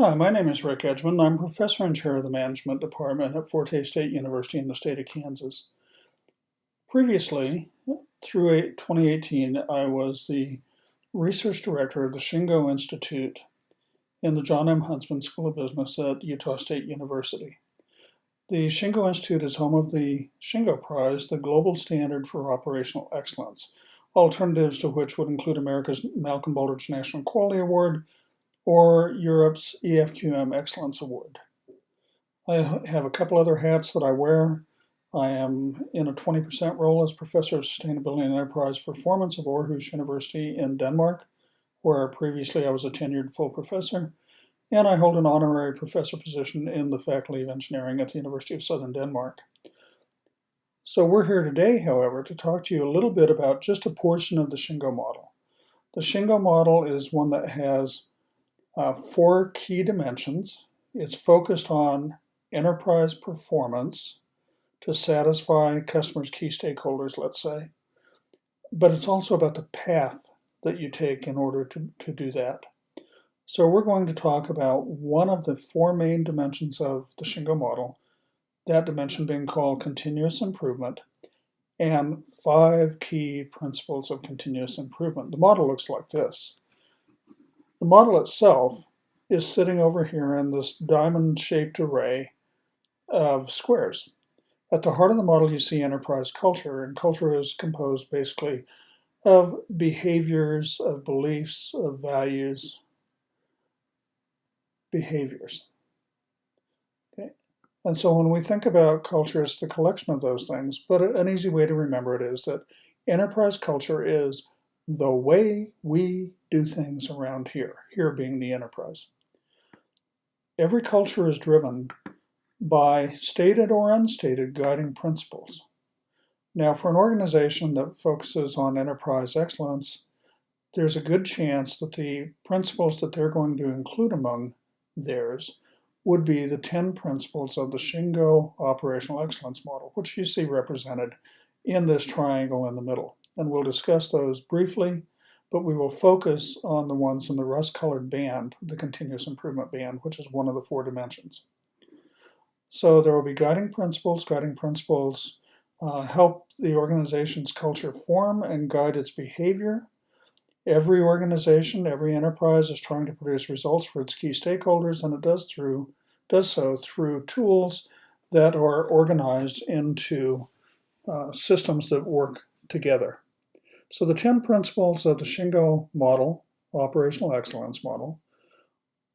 Hi, my name is Rick Edgeman. I'm professor and chair of the management department at Forte State University in the state of Kansas. Previously, through 2018, I was the research director of the Shingo Institute in the John M. Huntsman School of Business at Utah State University. The Shingo Institute is home of the Shingo Prize, the global standard for operational excellence, alternatives to which would include America's Malcolm Baldrige National Quality Award or Europe's EFQM Excellence Award. I have a couple other hats that I wear. I am in a 20% role as Professor of Sustainability and Enterprise Performance of Aarhus University in Denmark, where previously I was a tenured full professor, and I hold an honorary professor position in the Faculty of Engineering at the University of Southern Denmark. So we're here today, however, to talk to you a little bit about just a portion of the Shingo model. The Shingo model is one that has 4 key dimensions. It's focused on enterprise performance to satisfy customers' key stakeholders, let's say. But it's also about the path that you take in order to do that. So we're going to talk about one of the 4 main dimensions of the Shingo model, that dimension being called continuous improvement, and 5 key principles of continuous improvement. The model looks like this. The model itself is sitting over here in this diamond-shaped array of squares. At the heart of the model, you see enterprise culture, and culture is composed basically of behaviors, of beliefs, of values, behaviors. Okay? And so when we think about culture, it's the collection of those things, but an easy way to remember it is that enterprise culture is the way we do things around here, here being the enterprise. Every culture is driven by stated or unstated guiding principles. Now, for an organization that focuses on enterprise excellence, there's a good chance that the principles that they're going to include among theirs would be the 10 principles of the Shingo Operational Excellence Model, which you see represented in this triangle in the middle. And we'll discuss those briefly, but we will focus on the ones in the rust-colored band, the continuous improvement band, which is one of the 4 dimensions. So there will be guiding principles. Guiding principles help the organization's culture form and guide its behavior. Every organization, every enterprise is trying to produce results for its key stakeholders, and it does so through tools that are organized into systems that work together. So the 10 principles of the Shingo model, operational excellence model,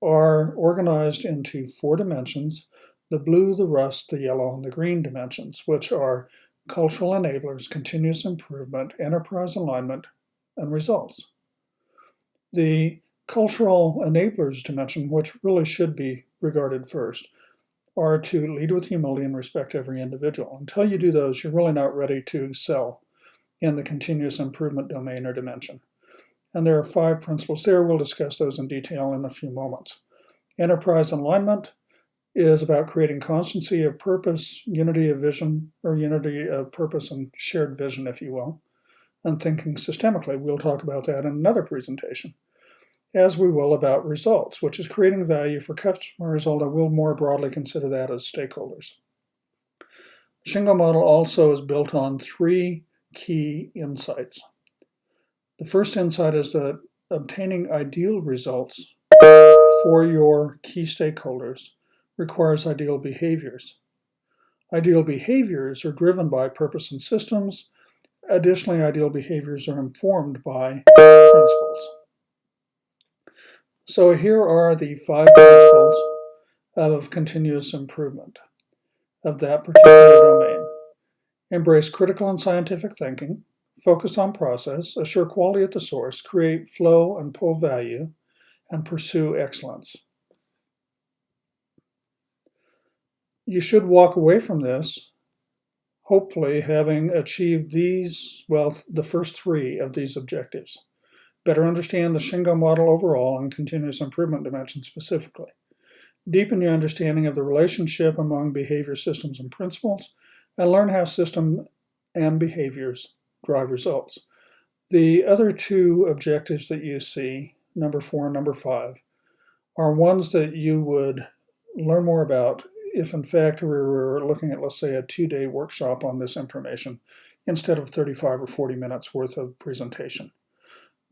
are organized into 4 dimensions: the blue, the rust, the yellow, and the green dimensions, which are cultural enablers, continuous improvement, enterprise alignment, and results. The cultural enablers dimension, which really should be regarded first, are to lead with humility and respect every individual. Until you do those, you're really not ready to excel in the continuous improvement domain or dimension. And there are 5 principles there. We'll discuss those in detail in a few moments. Enterprise alignment is about creating constancy of purpose, unity of vision, or unity of purpose and shared vision, if you will, and thinking systemically. We'll talk about that in another presentation, as we will about results, which is creating value for customers, although we'll more broadly consider that as stakeholders. The Shingo model also is built on 3 key insights. The first insight is that obtaining ideal results for your key stakeholders requires ideal behaviors. Ideal behaviors are driven by purpose and systems. Additionally, ideal behaviors are informed by principles. So here are the 5 principles of continuous improvement of that particular domain. Embrace critical and scientific thinking, focus on process, assure quality at the source, create flow and pull value, and pursue excellence. You should walk away from this, hopefully, having achieved the first 3 of these objectives. Better understand the Shingo model overall and continuous improvement dimension specifically. Deepen your understanding of the relationship among behavior, systems, and principles, and learn how system and behaviors drive results. The other 2 objectives that you see, number 4 and number 5, are ones that you would learn more about if in fact we were looking at, let's say, a 2-day workshop on this information instead of 35 or 40 minutes worth of presentation.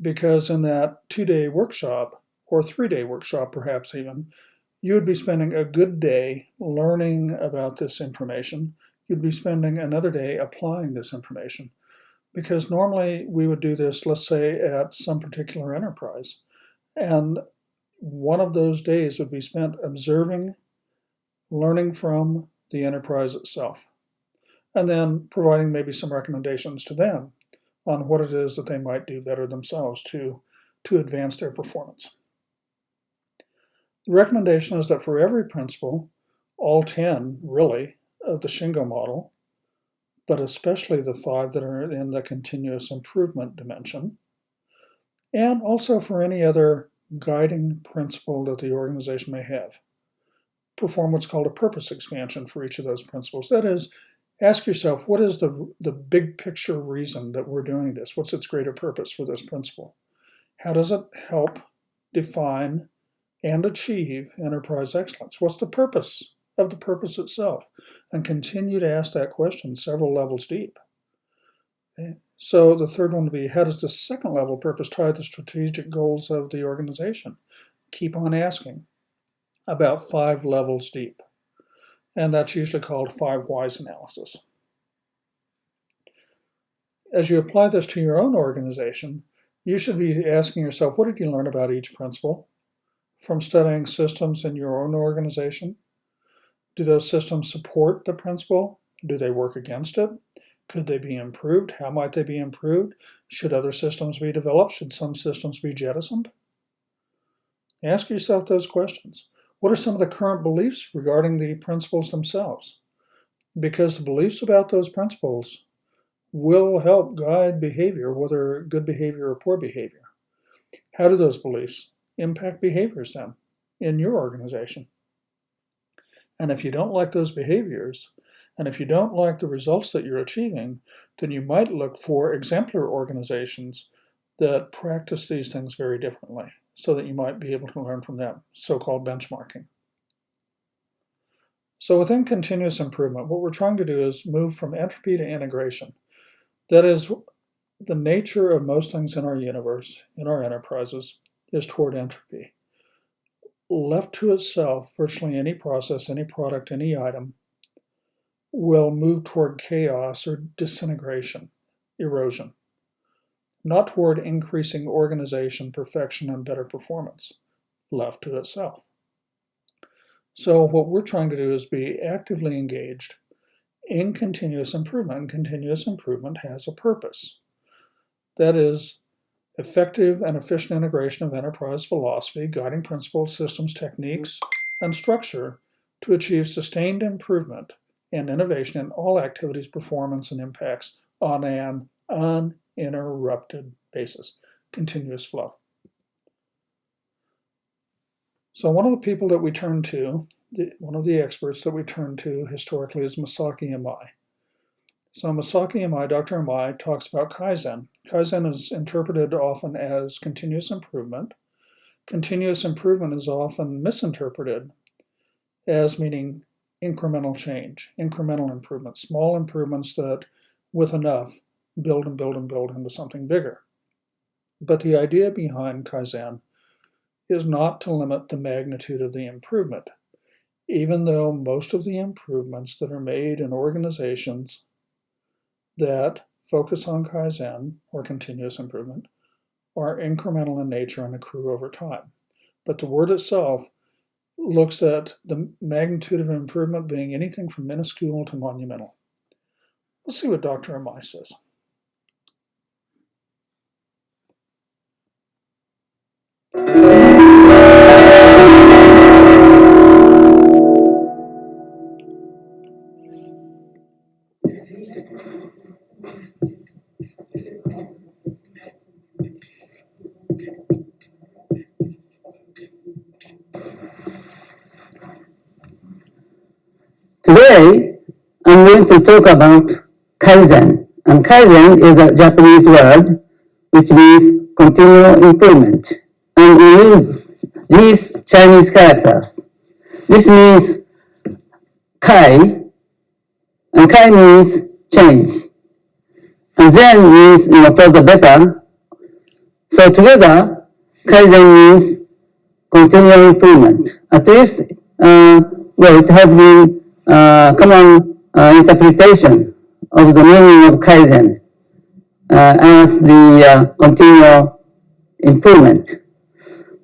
Because in that 2-day workshop, or 3-day workshop perhaps even, you would be spending a good day learning about this information. You'd be spending another day applying this information. Because normally we would do this, let's say, at some particular enterprise. And one of those days would be spent observing, learning from the enterprise itself, and then providing maybe some recommendations to them on what it is that they might do better themselves to advance their performance. The recommendation is that for every principle, all 10 really of the Shingo model, but especially the 5 that are in the continuous improvement dimension, and also for any other guiding principle that the organization may have, perform what's called a purpose expansion for each of those principles. That is, ask yourself, what is the big picture reason that we're doing this? What's its greater purpose for this principle? How does it help define and achieve enterprise excellence? What's the purpose of the purpose itself? And continue to ask that question several levels deep. Okay. So the third one would be, how does the second level purpose tie to the strategic goals of the organization? Keep on asking about 5 levels deep. And that's usually called 5 whys analysis. As you apply this to your own organization, you should be asking yourself, what did you learn about each principle from studying systems in your own organization? Do those systems support the principle? Do they work against it? Could they be improved? How might they be improved? Should other systems be developed? Should some systems be jettisoned? Ask yourself those questions. What are some of the current beliefs regarding the principles themselves? Because the beliefs about those principles will help guide behavior, whether good behavior or poor behavior. How do those beliefs impact behaviors then in your organization? And if you don't like those behaviors, and if you don't like the results that you're achieving, then you might look for exemplar organizations that practice these things very differently, so that you might be able to learn from them, so-called benchmarking. So within continuous improvement, what we're trying to do is move from entropy to integration. That is, the nature of most things in our universe, in our enterprises, is toward entropy. Left to itself, virtually any process, any product, any item will move toward chaos or disintegration, erosion, not toward increasing organization, perfection, and better performance, left to itself. So what we're trying to do is be actively engaged in continuous improvement, and continuous improvement has a purpose. That is, effective and efficient integration of enterprise philosophy, guiding principles, systems, techniques, and structure to achieve sustained improvement and innovation in all activities, performance, and impacts on an uninterrupted basis, continuous flow. So one of the people that we turn to, one of the experts that we turn to historically is MASAKI MI. So MASAKI MI, Dr. MI, talks about KAIZEN. KAIZEN is interpreted often as continuous improvement. Continuous improvement is often misinterpreted as meaning incremental change, incremental improvement, small improvements that, with enough, build and build and build into something bigger. But the idea behind KAIZEN is not to limit the magnitude of the improvement, even though most of the improvements that are made in organizations that focus on KAIZEN, or continuous improvement, are incremental in nature and accrue over time. But the word itself looks at the magnitude of improvement being anything from minuscule to monumental. Let's see what Dr. MI says. Today, I'm going to talk about Kaizen. And Kaizen is a Japanese word which means continual improvement. And we use these Chinese characters. This means Kai, and Kai means change. And Zen means, for the better. So together, Kaizen means continual improvement. At least, it has been common interpretation of the meaning of Kaizen as the continual improvement.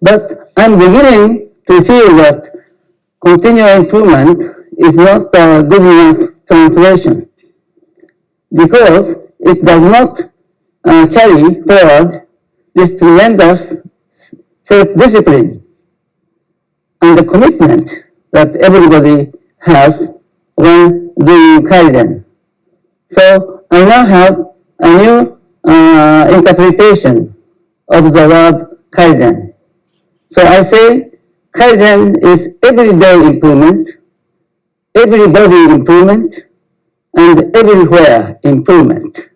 But I'm beginning to feel that continual improvement is not a good enough translation because it does not carry forward this tremendous self-discipline and the commitment that everybody has when doing Kaizen. So I now have a new interpretation of the word Kaizen. So I say Kaizen is everyday improvement, everybody improvement, and everywhere improvement.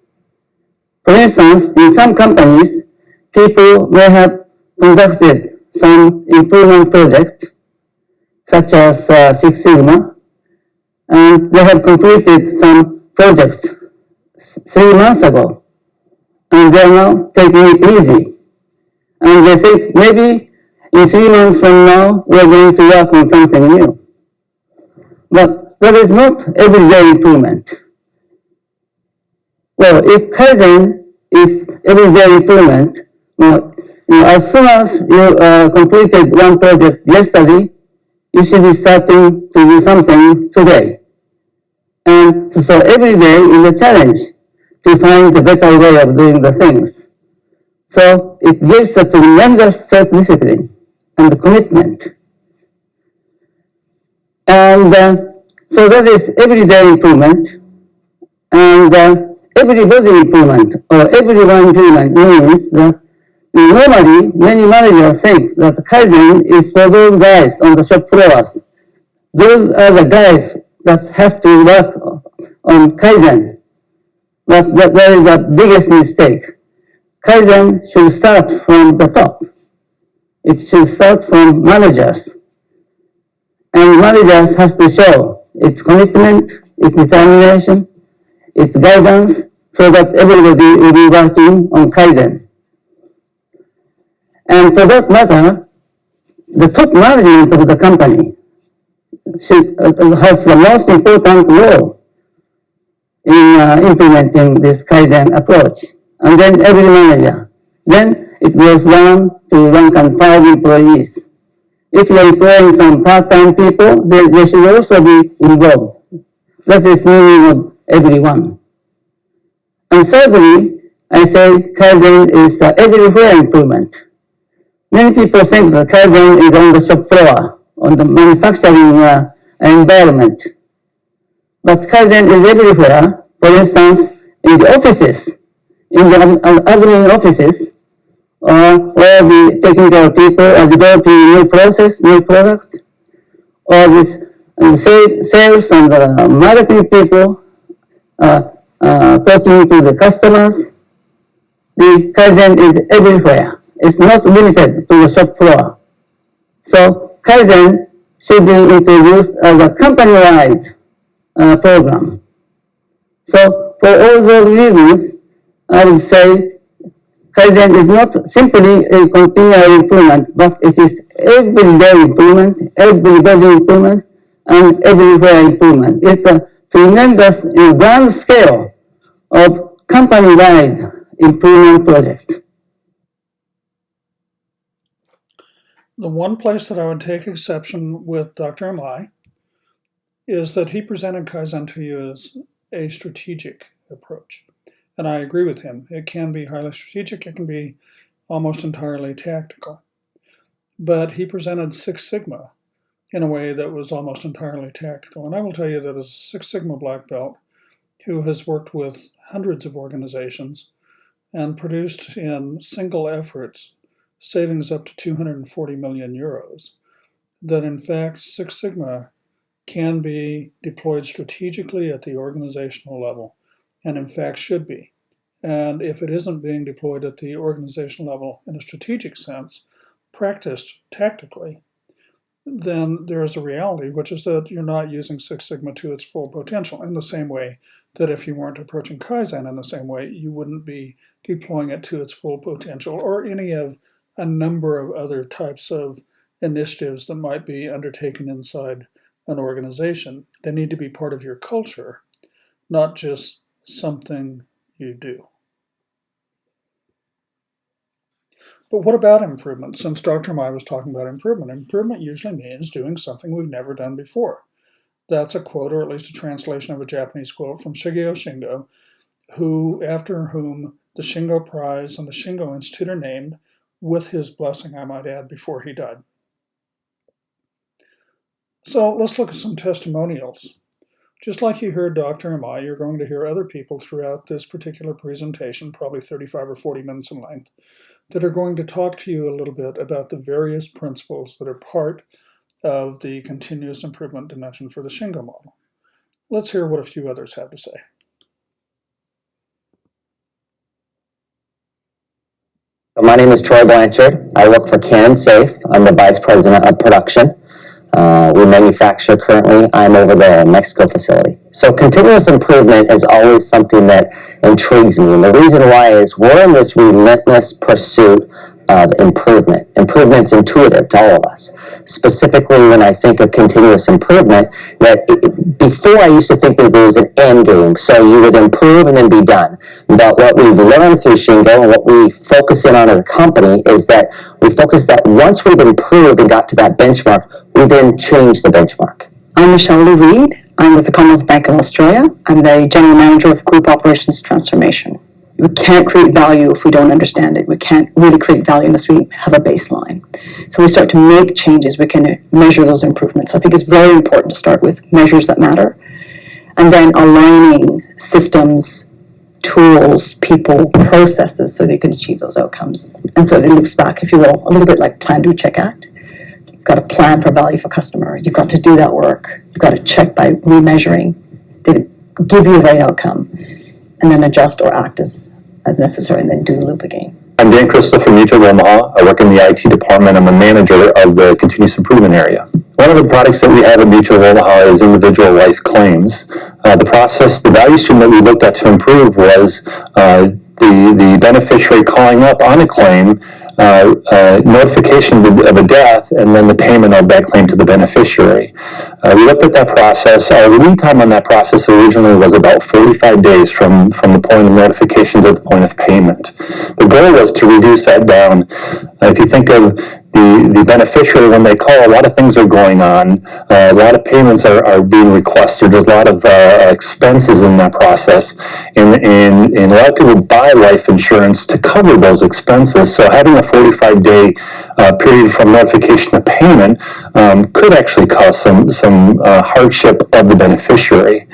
For instance, in some companies, people may have conducted some improvement project, such as Six Sigma, and they have completed some projects 3 months ago, and they are now taking it easy. And they think maybe in 3 months from now, we're going to work on something new. But that is not everyday improvement. Well, if Kaizen is everyday improvement, as soon as you completed one project yesterday, you should be starting to do something today. And so every day is a challenge to find a better way of doing the things. So it gives a tremendous self-discipline and commitment. And so that is everyday improvement. And everybody improvement or everyone improvement means that normally many managers think that Kaizen is for those guys on the shop floors. Those are the guys that have to work on Kaizen. But that is the biggest mistake. Kaizen should start from the top. It should start from managers. And managers have to show its commitment, its determination, its guidance, so that everybody will be working on Kaizen. And for that matter, the top management of the company has the most important role in implementing this Kaizen approach. And then every manager. Then it goes down to rank and file employees. If you are employing some part-time people, they should also be involved. That is meaning of everyone. And thirdly, I say Kaizen is everywhere improvement. Many people think that Kaizen is on the shop floor, on the manufacturing environment. But Kaizen is everywhere. For instance, in the offices, in the admin offices, or the technical people are developing new process, new product, or this sales and marketing people talking to the customers. The Kaizen is everywhere. It's not limited to the shop floor. So Kaizen should be introduced as a company-wide program. So for all those reasons, I would say Kaizen is not simply a continual improvement, but it is everyday improvement, everybody improvement, and everywhere improvement. It's a tremendous grand scale of company-wide improvement project. The one place that I would take exception with Dr. MI is that he presented Kaizen to you as a strategic approach. And I agree with him. It can be highly strategic. It can be almost entirely tactical. But he presented Six Sigma in a way that was almost entirely tactical. And I will tell you that as a Six Sigma black belt who has worked with hundreds of organizations and produced in single efforts savings up to 240 million euros, that in fact Six Sigma can be deployed strategically at the organizational level, and in fact should be. And if it isn't being deployed at the organizational level in a strategic sense, practiced tactically, then there is a reality, which is that you're not using Six Sigma to its full potential, in the same way that if you weren't approaching Kaizen in the same way, you wouldn't be deploying it to its full potential, or any of a number of other types of initiatives that might be undertaken inside an organization. They need to be part of your culture, not just something you do. But what about improvement? Since Dr. Mai was talking about improvement, improvement usually means doing something we've never done before. That's a quote, or at least a translation of a Japanese quote from Shigeo Shingo, after whom the Shingo Prize and the Shingo Institute are named, with his blessing, I might add, before he died. So let's look at some testimonials. Just like you heard Dr. MI, you're going to hear other people throughout this particular presentation, probably 35 or 40 minutes in length, that are going to talk to you a little bit about the various principles that are part of the continuous improvement dimension for the Shingo model. Let's hear what a few others have to say. My name is Troy Blanchard. I work for Canon Safe. I'm the Vice President of Production. We manufacture currently. I'm over the Mexico facility. So continuous improvement is always something that intrigues me. And the reason why is we're in this relentless pursuit of improvement. Improvement's intuitive to all of us. Specifically, when I think of continuous improvement, before I used to think that there was an end game. So you would improve and then be done. But what we've learned through Shingo and what we focus in on as a company is that we focus that once we've improved and got to that benchmark, we then change the benchmark. I'm Michelle Lee Reed. I'm with the Commonwealth Bank of Australia. I'm the General Manager of Group Operations Transformation. We can't create value if we don't understand it. We can't really create value unless we have a baseline. So we start to make changes. We can measure those improvements. So I think it's very important to start with measures that matter, and then aligning systems, tools, people, processes so that you can achieve those outcomes. And so it loops back, if you will, a little bit like plan, do, check, act. You've got to plan for value for customer. You've got to do that work. You've got to check by remeasuring. Did it give you the right outcome? And then adjust or act as necessary, and then do the loop again. I'm Dan Crystal from Mutual Omaha. I work in the IT department. I'm a manager of the continuous improvement area. One of the products that we have at Mutual Omaha is individual life claims. The value stream that we looked at to improve was the beneficiary calling up on a claim, notification of a death, and then the payment of that claim to the beneficiary. We looked at that process. Our lead time on that process originally was about 45 days from the point of notification to the point of payment. The goal was to reduce that down. If you think of the beneficiary, when they call, a lot of things are going on. A lot of payments are being requested. There's a lot of expenses in that process. And a lot of people buy life insurance to cover those expenses. So having a 45-day period from notification to payment could actually cause some hardship of the beneficiary.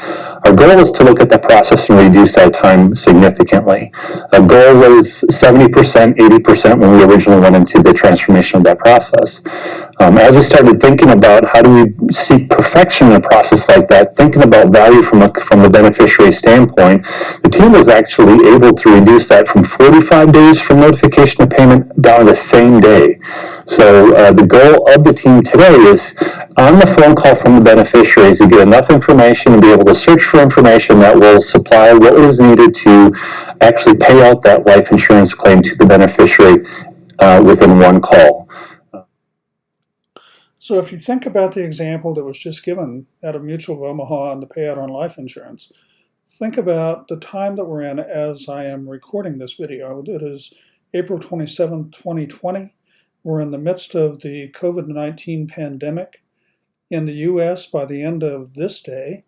Our goal is to look at that process and reduce that time significantly. Our goal was 70%, 80% when we originally went into the transformation of that process. As we started thinking about how do we seek perfection in a process like that, thinking about value from the beneficiary standpoint, the team was actually able to reduce that from 45 days from notification of payment down to the same day. So the goal of the team today is on the phone call from the beneficiaries to get enough information and be able to search for information that will supply what is needed to actually pay out that life insurance claim to the beneficiary within one call. So if you think about the example that was just given out of Mutual of Omaha and the payout on life insurance, think about the time that we're in as I am recording this video. It is April 27, 2020. We're in the midst of the COVID-19 pandemic. In the US, by the end of this day,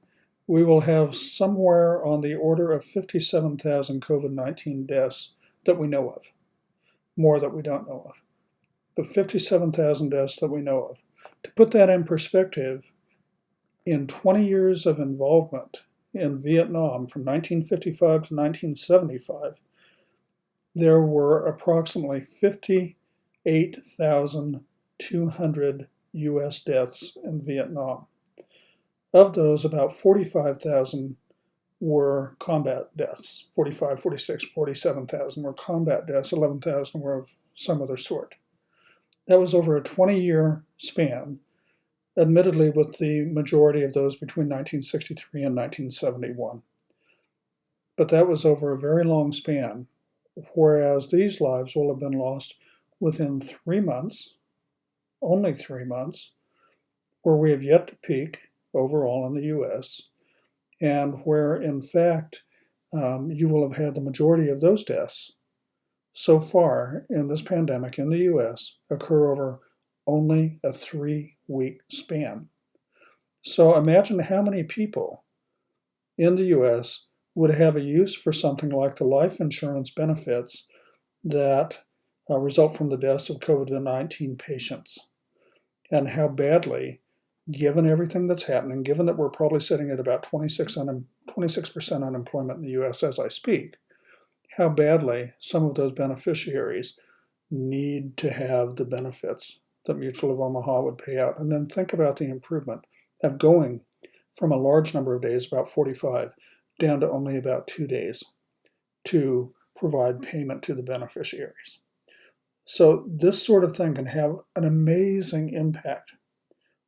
we will have somewhere on the order of 57,000 COVID-19 deaths that we know of. More that we don't know of. But 57,000 deaths that we know of. To put that in perspective, in 20 years of involvement in Vietnam from 1955 to 1975, there were approximately 58,200 US deaths in Vietnam. Of those, about 45,000 were combat deaths. 45, 46, 47,000 were combat deaths. 11,000 were of some other sort. That was over a 20-year span, admittedly with the majority of those between 1963 and 1971. But that was over a very long span, whereas these lives will have been lost within 3 months, only 3 months, where we have yet to peak overall in the US, and where, in fact, you will have had the majority of those deaths so far in this pandemic in the US occur over only a 3-week span. So imagine how many people in the US would have a use for something like the life insurance benefits that result from the deaths of COVID-19 patients, and how badly, given everything that's happening, given that we're probably sitting at about 26% unemployment in the US as I speak, how badly some of those beneficiaries need to have the benefits that Mutual of Omaha would pay out. And then think about the improvement of going from a large number of days, about 45, down to only about 2 days to provide payment to the beneficiaries. So this sort of thing can have an amazing impact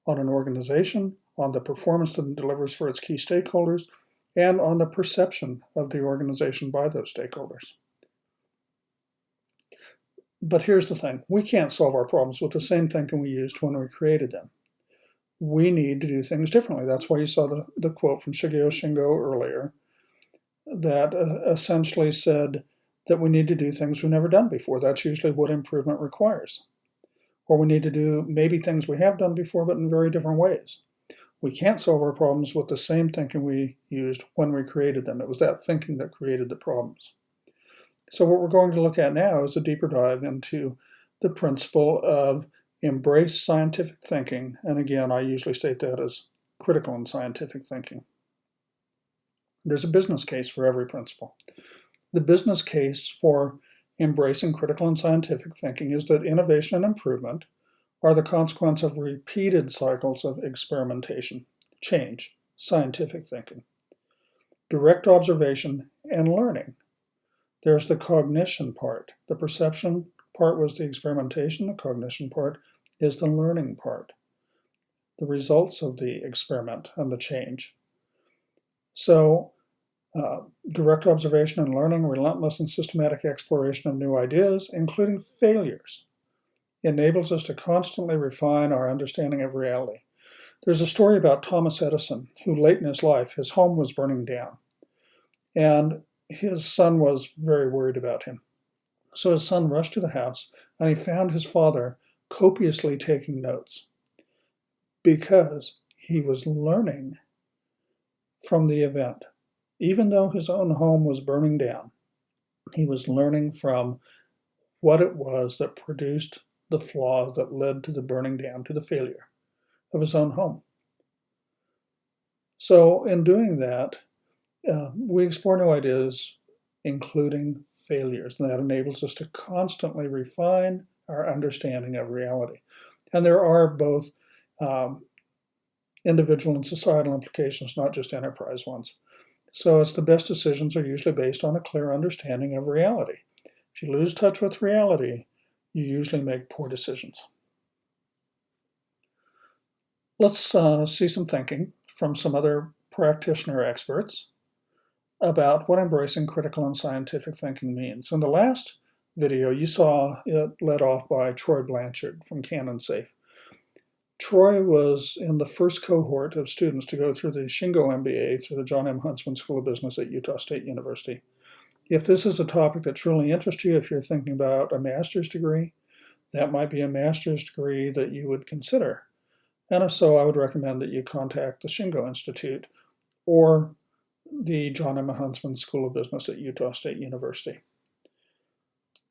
on an organization, on the performance that it delivers for its key stakeholders, and on the perception of the organization by those stakeholders. But here's the thing, we can't solve our problems with the same thinking we used when we created them. We need to do things differently. That's why you saw the quote from Shigeo Shingo earlier that essentially said that we need to do things we've never done before. That's usually what improvement requires. Or we need to do maybe things we have done before, but in very different ways. We can't solve our problems with the same thinking we used when we created them. It was that thinking that created the problems. So what we're going to look at now is a deeper dive into the principle of embrace scientific thinking. And again, I usually state that as critical and scientific thinking. There's a business case for every principle. The business case for embracing critical and scientific thinking is that innovation and improvement are the consequence of repeated cycles of experimentation, change, scientific thinking, direct observation, and learning. There's the cognition part. The perception part was the experimentation. The cognition part is the learning part, the results of the experiment and the change. So direct observation and learning, relentless and systematic exploration of new ideas, including failures, enables us to constantly refine our understanding of reality. There's a story about Thomas Edison, who late in his life, his home was burning down, and his son was very worried about him. So his son rushed to the house, and he found his father copiously taking notes because he was learning from the event. Even though his own home was burning down, he was learning from what it was that produced the flaws that led to the burning down, to the failure of his own home. So in doing that, we explore new ideas, including failures, and that enables us to constantly refine our understanding of reality. And there are both individual and societal implications, not just enterprise ones. So it's the best decisions are usually based on a clear understanding of reality. If you lose touch with reality, you usually make poor decisions. Let's see some thinking from some other practitioner experts about what embracing critical and scientific thinking means. In the last video, you saw it led off by Troy Blanchard from Canon Safe. Troy was in the first cohort of students to go through the Shingo MBA through the John M. Huntsman School of Business at Utah State University. If this is a topic that truly interests you, if you're thinking about a master's degree, that might be a master's degree that you would consider. And if so, I would recommend that you contact the Shingo Institute or the John M. Huntsman School of Business at Utah State University.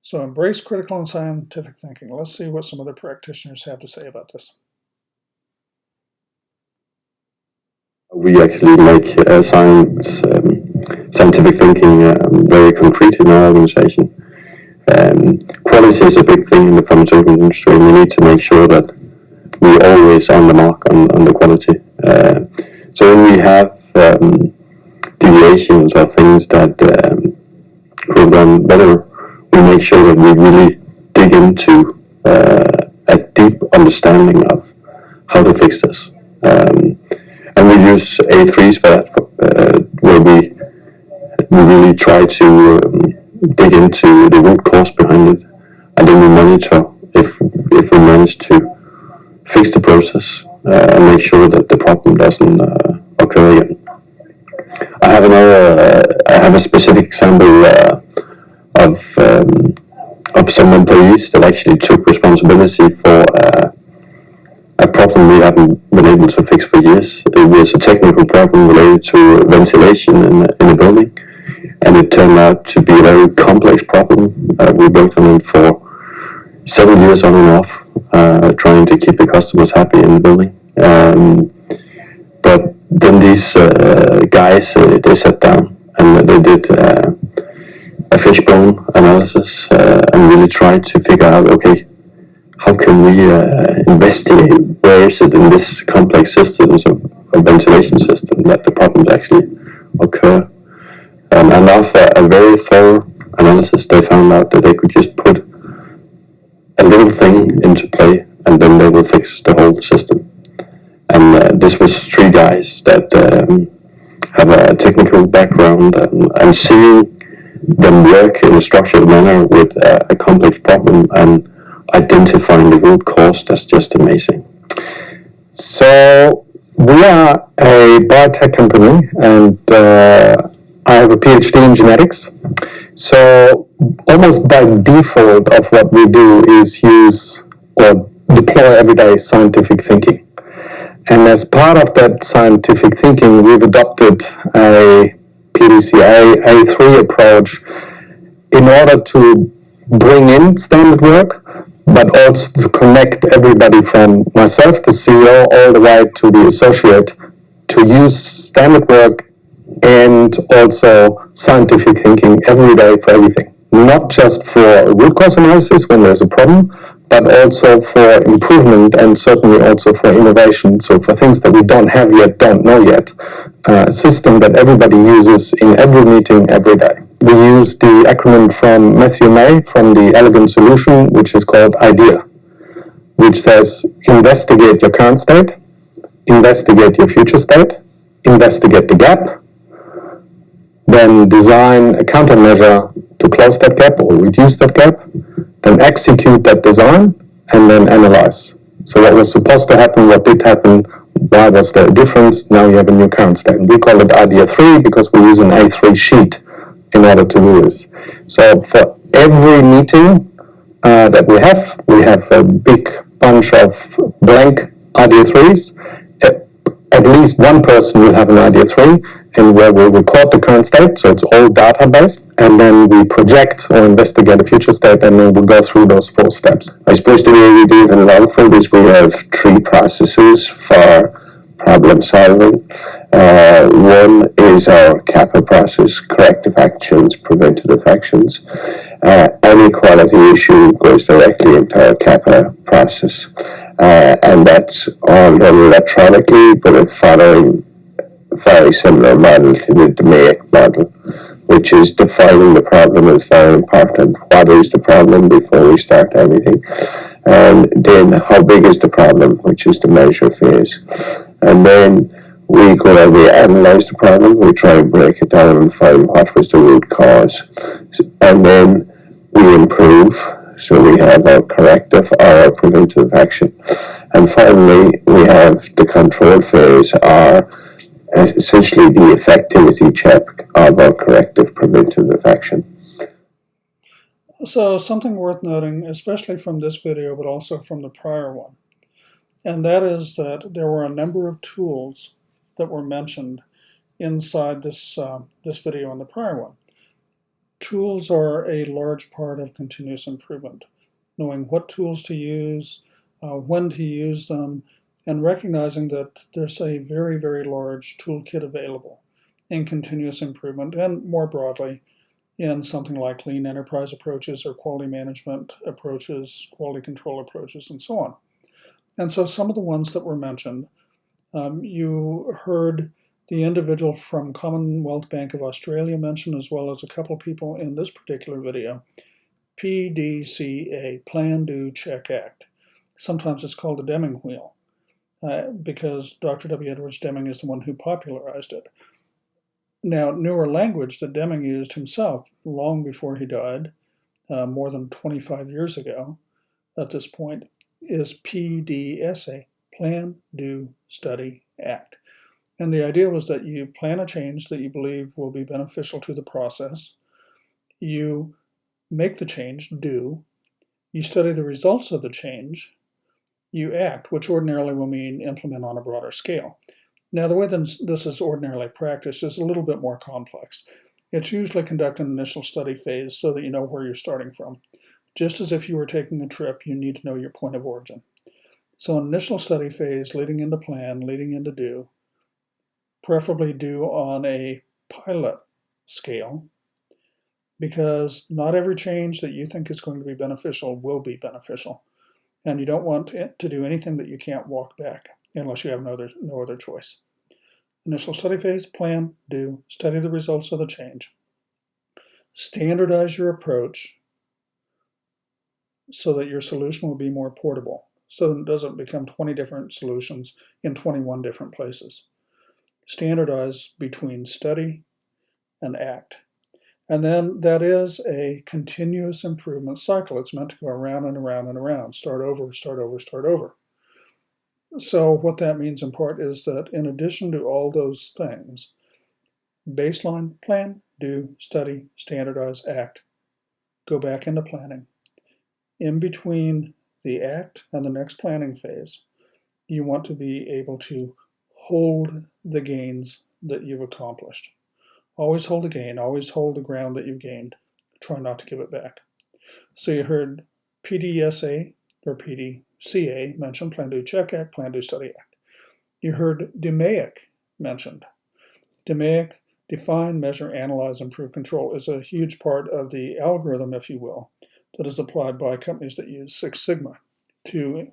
So embrace critical and scientific thinking. Let's see what some other practitioners have to say about this. We actually make scientific thinking very concrete in our organization. Quality is a big thing in the pharmaceutical industry, and we need to make sure that we're always on the mark on the quality. So when we have deviations or things that could have done better, we make sure that we really dig into a deep understanding of how to fix this. And we use A3s for that, where we really try to dig into the root cause behind it, and then we monitor if we manage to fix the process and make sure that the problem doesn't occur again. I have a specific example of some employees that actually took responsibility for a problem we haven't been able to fix for years. It was a technical problem related to ventilation in a building, and it turned out to be a very complex problem. We worked on it for several years on and off, trying to keep the customers happy in the building. But then these guys, they sat down and they did a fishbone analysis and really tried to figure out, okay, how can we investigate where is it in this complex systems of ventilation system that the problems actually occur. And after a very thorough analysis, they found out that they could just put a little thing into play and then they will fix the whole system. And this was three guys that have a technical background, and seeing them work in a structured manner with a complex problem and identifying the root cause, that's just amazing. So we are a biotech company, and I have a PhD in genetics. So almost by default of what we do is use or deploy everyday scientific thinking. And as part of that scientific thinking, we've adopted a PDCA A3 approach in order to bring in standard work, but also to connect everybody from myself, the CEO, all the way to the associate, to use standard work and also scientific thinking every day for everything. Not just for root cause analysis when there's a problem, but also for improvement and certainly also for innovation. So for things that we don't have yet, don't know yet, a system that everybody uses in every meeting every day. We use the acronym from Matthew May from the Elegant Solution, which is called IDEA, which says investigate your current state, investigate your future state, investigate the gap, then design a countermeasure to close that gap or reduce that gap, then execute that design, and then analyze. So what was supposed to happen, what did happen, why was there a difference, now you have a new current state. We call it IDEA 3 because we use an A3 sheet in order to do this. So for every meeting that we have a big bunch of blank IDEA 3s. At least one person will have an IDEA 3, and where we record the current state, so it's all data-based, and then we project or investigate a future state, and then we go through those 4 steps. I suppose the way we do it in Longford is we have 3 processes for problem solving. One is our CAPA process, corrective actions, preventative actions. Any quality issue goes directly into our CAPA process. And that's all done electronically, but it's following a very similar model to the DMAIC model, which is defining the problem is very important. What is the problem before we start anything? And then how big is the problem, which is the measure phase. And then we go and we analyze the problem, we try and break it down and find what was the root cause. And then we improve. So we have our corrective or our preventative action. And finally, we have the control phase, or essentially the effectivity check of our corrective preventative action. So something worth noting, especially from this video, but also from the prior one, and that is that there were a number of tools that were mentioned inside this video and the prior one. Tools are a large part of continuous improvement. Knowing what tools to use, when to use them, and recognizing that there's a very, very large toolkit available in continuous improvement and more broadly in something like lean enterprise approaches or quality management approaches, quality control approaches, and so on. And so some of the ones that were mentioned, you heard the individual from Commonwealth Bank of Australia mention, as well as a couple people in this particular video, PDCA, Plan, Do, Check, Act. Sometimes it's called the Deming wheel, because Dr. W. Edwards Deming is the one who popularized it. Now, newer language that Deming used himself long before he died, more than 25 years ago at this point, is PDSA, Plan, Do, Study, Act. And the idea was that you plan a change that you believe will be beneficial to the process, you make the change, do, you study the results of the change, you act, which ordinarily will mean implement on a broader scale. Now, the way this is ordinarily practiced is a little bit more complex. It's usually conducted in initial study phase so that you know where you're starting from. Just as if you were taking a trip, you need to know your point of origin. So initial study phase, leading into plan, leading into do, preferably do on a pilot scale, because not every change that you think is going to be beneficial will be beneficial. And you don't want to do anything that you can't walk back unless you have no other choice. Initial study phase, plan, do, study the results of the change. Standardize your approach so that your solution will be more portable, so it doesn't become 20 different solutions in 21 different places. Standardize between study and act. And then that is a continuous improvement cycle. It's meant to go around and around and around. Start over, start over, start over. So what that means in part is that in addition to all those things, baseline, plan, do, study, standardize, act, go back into planning. In between the act and the next planning phase, you want to be able to hold the gains that you've accomplished. Always hold the gain, always hold the ground that you've gained. Try not to give it back. So you heard PDSA or PDCA mentioned, plan, do, check, act, plan, do, study, act. You heard DMAIC mentioned. DMAIC, define, measure, analyze, improve, control, is a huge part of the algorithm, if you will, that is applied by companies that use Six Sigma to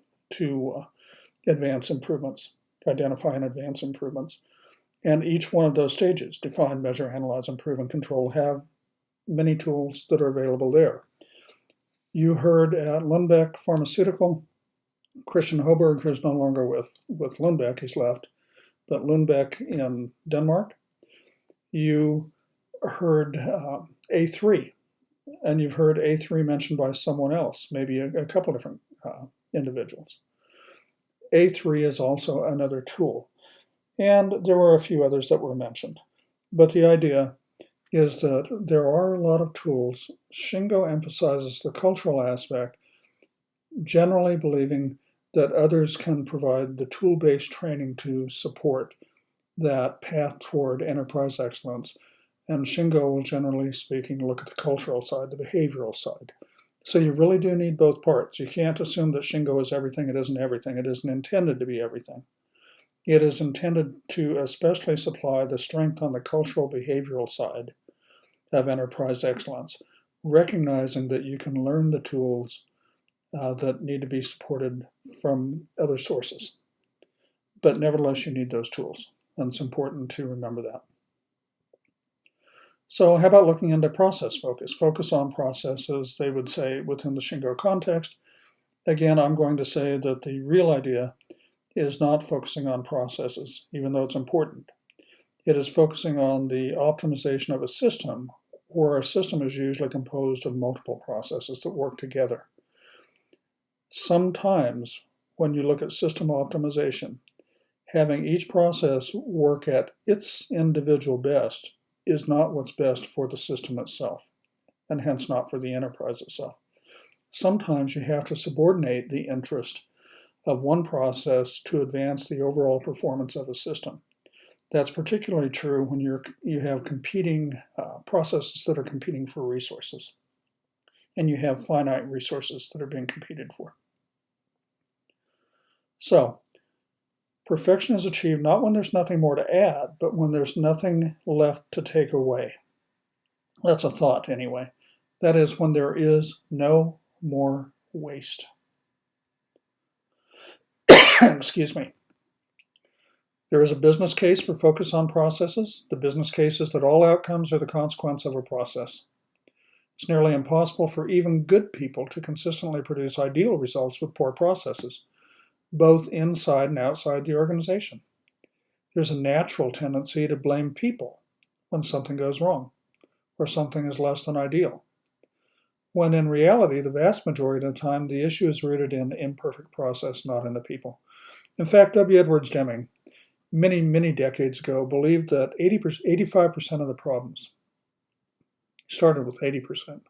advance improvements, identify and advance improvements. And each one of those stages, define, measure, analyze, improve, and control, have many tools that are available there. You heard at Lundbeck Pharmaceutical, Christian Hoberg, who's no longer with Lundbeck, he's left, but Lundbeck in Denmark. You heard A3, and you've heard A3 mentioned by someone else, maybe a couple different individuals. A3 is also another tool. And there were a few others that were mentioned. But the idea is that there are a lot of tools. Shingo emphasizes the cultural aspect, generally believing that others can provide the tool-based training to support that path toward enterprise excellence. And Shingo will, generally speaking, look at the cultural side, the behavioral side. So you really do need both parts. You can't assume that Shingo is everything. It isn't everything. It isn't intended to be everything. It is intended to especially supply the strength on the cultural behavioral side of enterprise excellence, recognizing that you can learn the tools that need to be supported from other sources. But nevertheless, you need those tools, and it's important to remember that. So how about looking into process focus? Focus on processes, they would say, within the Shingo context. Again, I'm going to say that the real idea is not focusing on processes, even though it's important. It is focusing on the optimization of a system, where a system is usually composed of multiple processes that work together. Sometimes, when you look at system optimization, having each process work at its individual best is not what's best for the system itself, and hence not for the enterprise itself. Sometimes you have to subordinate the interest of one process to advance the overall performance of a system. That's particularly true when you have competing processes that are competing for resources, and you have finite resources that are being competed for. So, perfection is achieved not when there's nothing more to add, but when there's nothing left to take away. That's a thought, anyway. That is, when there is no more waste. Excuse me. There is a business case for focus on processes. The business case is that all outcomes are the consequence of a process. It's nearly impossible for even good people to consistently produce ideal results with poor processes, both inside and outside the organization. There's a natural tendency to blame people when something goes wrong or something is less than ideal, when in reality, the vast majority of the time, the issue is rooted in imperfect process, not in the people. In fact, W. Edwards Deming, many decades ago, believed that 85% of the problems, started with 80%,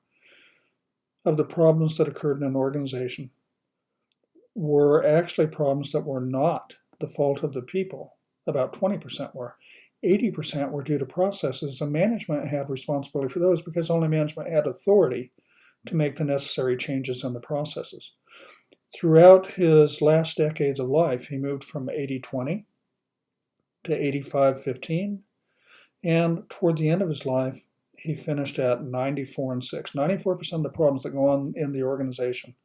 of the problems that occurred in an organization were actually problems that were not the fault of the people. About 20% were. 80% were due to processes, and management had responsibility for those because only management had authority to make the necessary changes in the processes. Throughout his last decades of life, he moved from 80-20 to 85-15, and toward the end of his life, he finished at 94-6. 94% of the problems that go on in the organization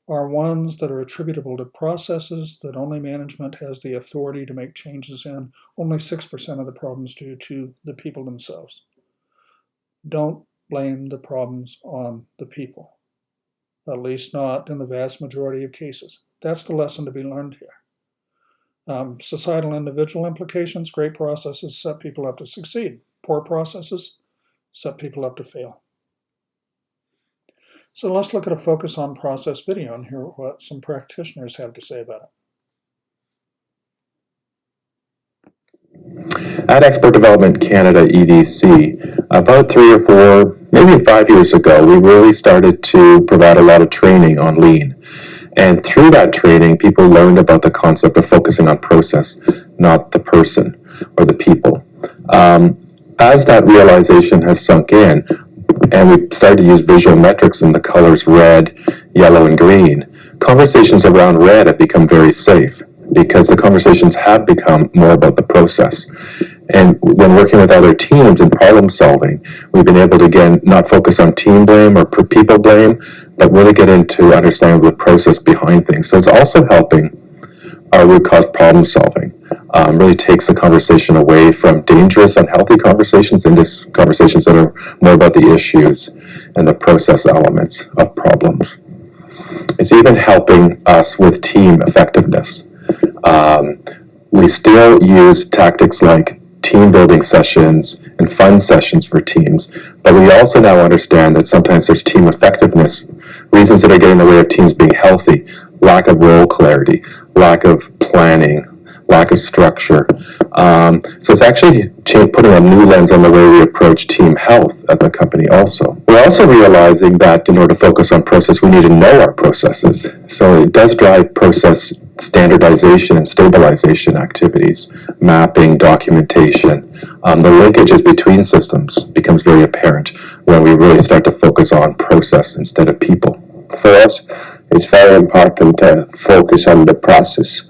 are ones that are attributable to processes that only management has the authority to make changes in. Only 6% of the problems due to the people themselves. Don't blame the problems on the people, at least not in the vast majority of cases. That's the lesson to be learned here. Societal individual implications: great processes set people up to succeed. Poor processes set people up to fail. So let's look at a focus on process video and hear what some practitioners have to say about it. At Expert Development Canada EDC, about 3 or 4, maybe 5 years ago, we really started to provide a lot of training on lean. And through that training, people learned about the concept of focusing on process, not the person or the people. As that realization has sunk in, and we started to use visual metrics in the colors red, yellow, and green, conversations around red have become very safe because the conversations have become more about the process. And when working with other teams in problem solving, we've been able to, again, not focus on team blame or people blame, but really get into understanding the process behind things. So it's also helping our root cause problem solving. Really takes the conversation away from dangerous, unhealthy conversations into conversations that are more about the issues and the process elements of problems. It's even helping us with team effectiveness. We still use tactics like team building sessions and fun sessions for teams, but we also now understand that sometimes there's team effectiveness, reasons that are getting in the way of teams being healthy: lack of role clarity, lack of planning, lack of structure. So it's actually putting a new lens on the way we approach team health at the company also. We're also realizing that in order to focus on process, we need to know our processes. So it does drive process standardization and stabilization activities, mapping, documentation. The linkages between systems becomes very apparent when we really start to focus on process instead of people. For us, it's very important to focus on the process.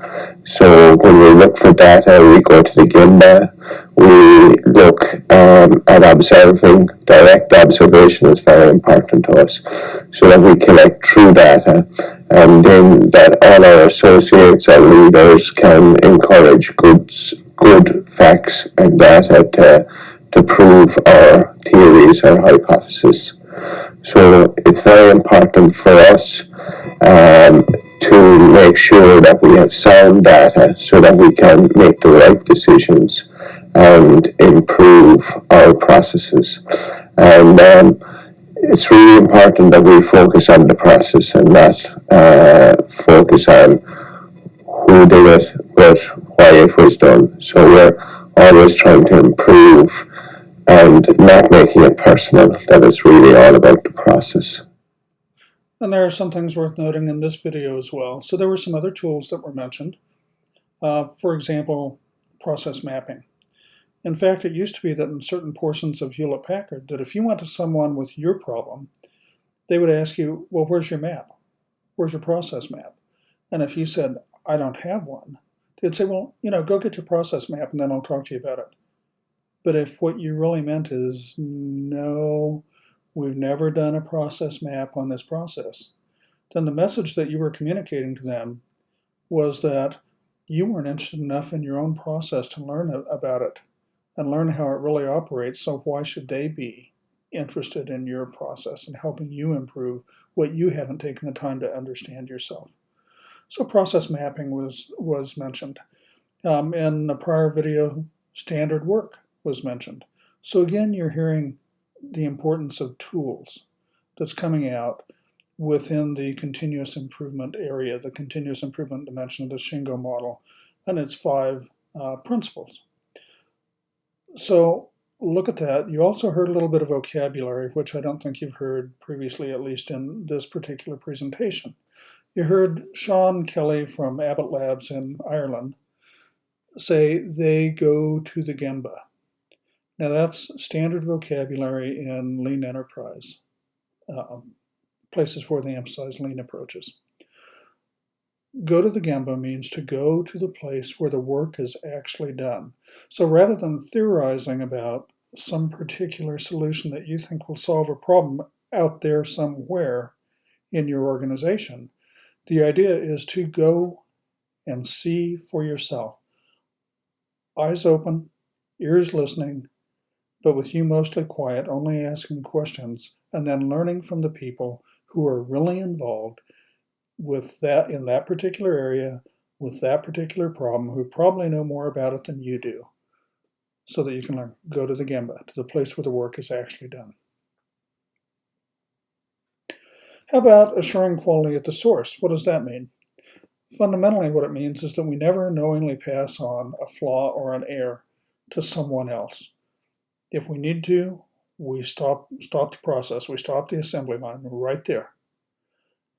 So when we look for data, we go to the Gemba, we look at observing. Direct observation is very important to us, so that we collect true data, and then that all our associates or leaders can encourage good facts and data to prove our theories or hypotheses. So it's very important for us to make sure that we have sound data so that we can make the right decisions and improve our processes. And it's really important that we focus on the process and not focus on who did it, but why it was done. So we're always trying to improve and not making it personal, that it's really all about the process. And there are some things worth noting in this video as well. So there were some other tools that were mentioned. For example, process mapping. In fact, it used to be that in certain portions of Hewlett-Packard, that if you went to someone with your problem, they would ask you, well, where's your map? Where's your process map? And if you said, I don't have one, they'd say, well, go get your process map and then I'll talk to you about it. But if what you really meant is, no, we've never done a process map on this process, then the message that you were communicating to them was that you weren't interested enough in your own process to learn about it and learn how it really operates, so why should they be interested in your process and helping you improve what you haven't taken the time to understand yourself. So process mapping was mentioned. In a prior video, standard work was mentioned. So again, you're hearing the importance of tools that's coming out within the continuous improvement area, the continuous improvement dimension of the Shingo model, and its 5 principles. So look at that. You also heard a little bit of vocabulary, which I don't think you've heard previously, at least in this particular presentation. You heard Sean Kelly from Abbott Labs in Ireland say they go to the Gemba. Now that's standard vocabulary in lean enterprise, places where they emphasize lean approaches. Go to the Gemba means to go to the place where the work is actually done. So rather than theorizing about some particular solution that you think will solve a problem out there somewhere in your organization, the idea is to go and see for yourself. Eyes open, ears listening, but with you mostly quiet, only asking questions, and then learning from the people who are really involved with that in that particular area, with that particular problem, who probably know more about it than you do, so that you can learn. Go to the Gemba, to the place where the work is actually done. How about assuring quality at the source? What does that mean? Fundamentally, what it means is that we never knowingly pass on a flaw or an error to someone else. If we need to, we stop the process. We stop the assembly line right there.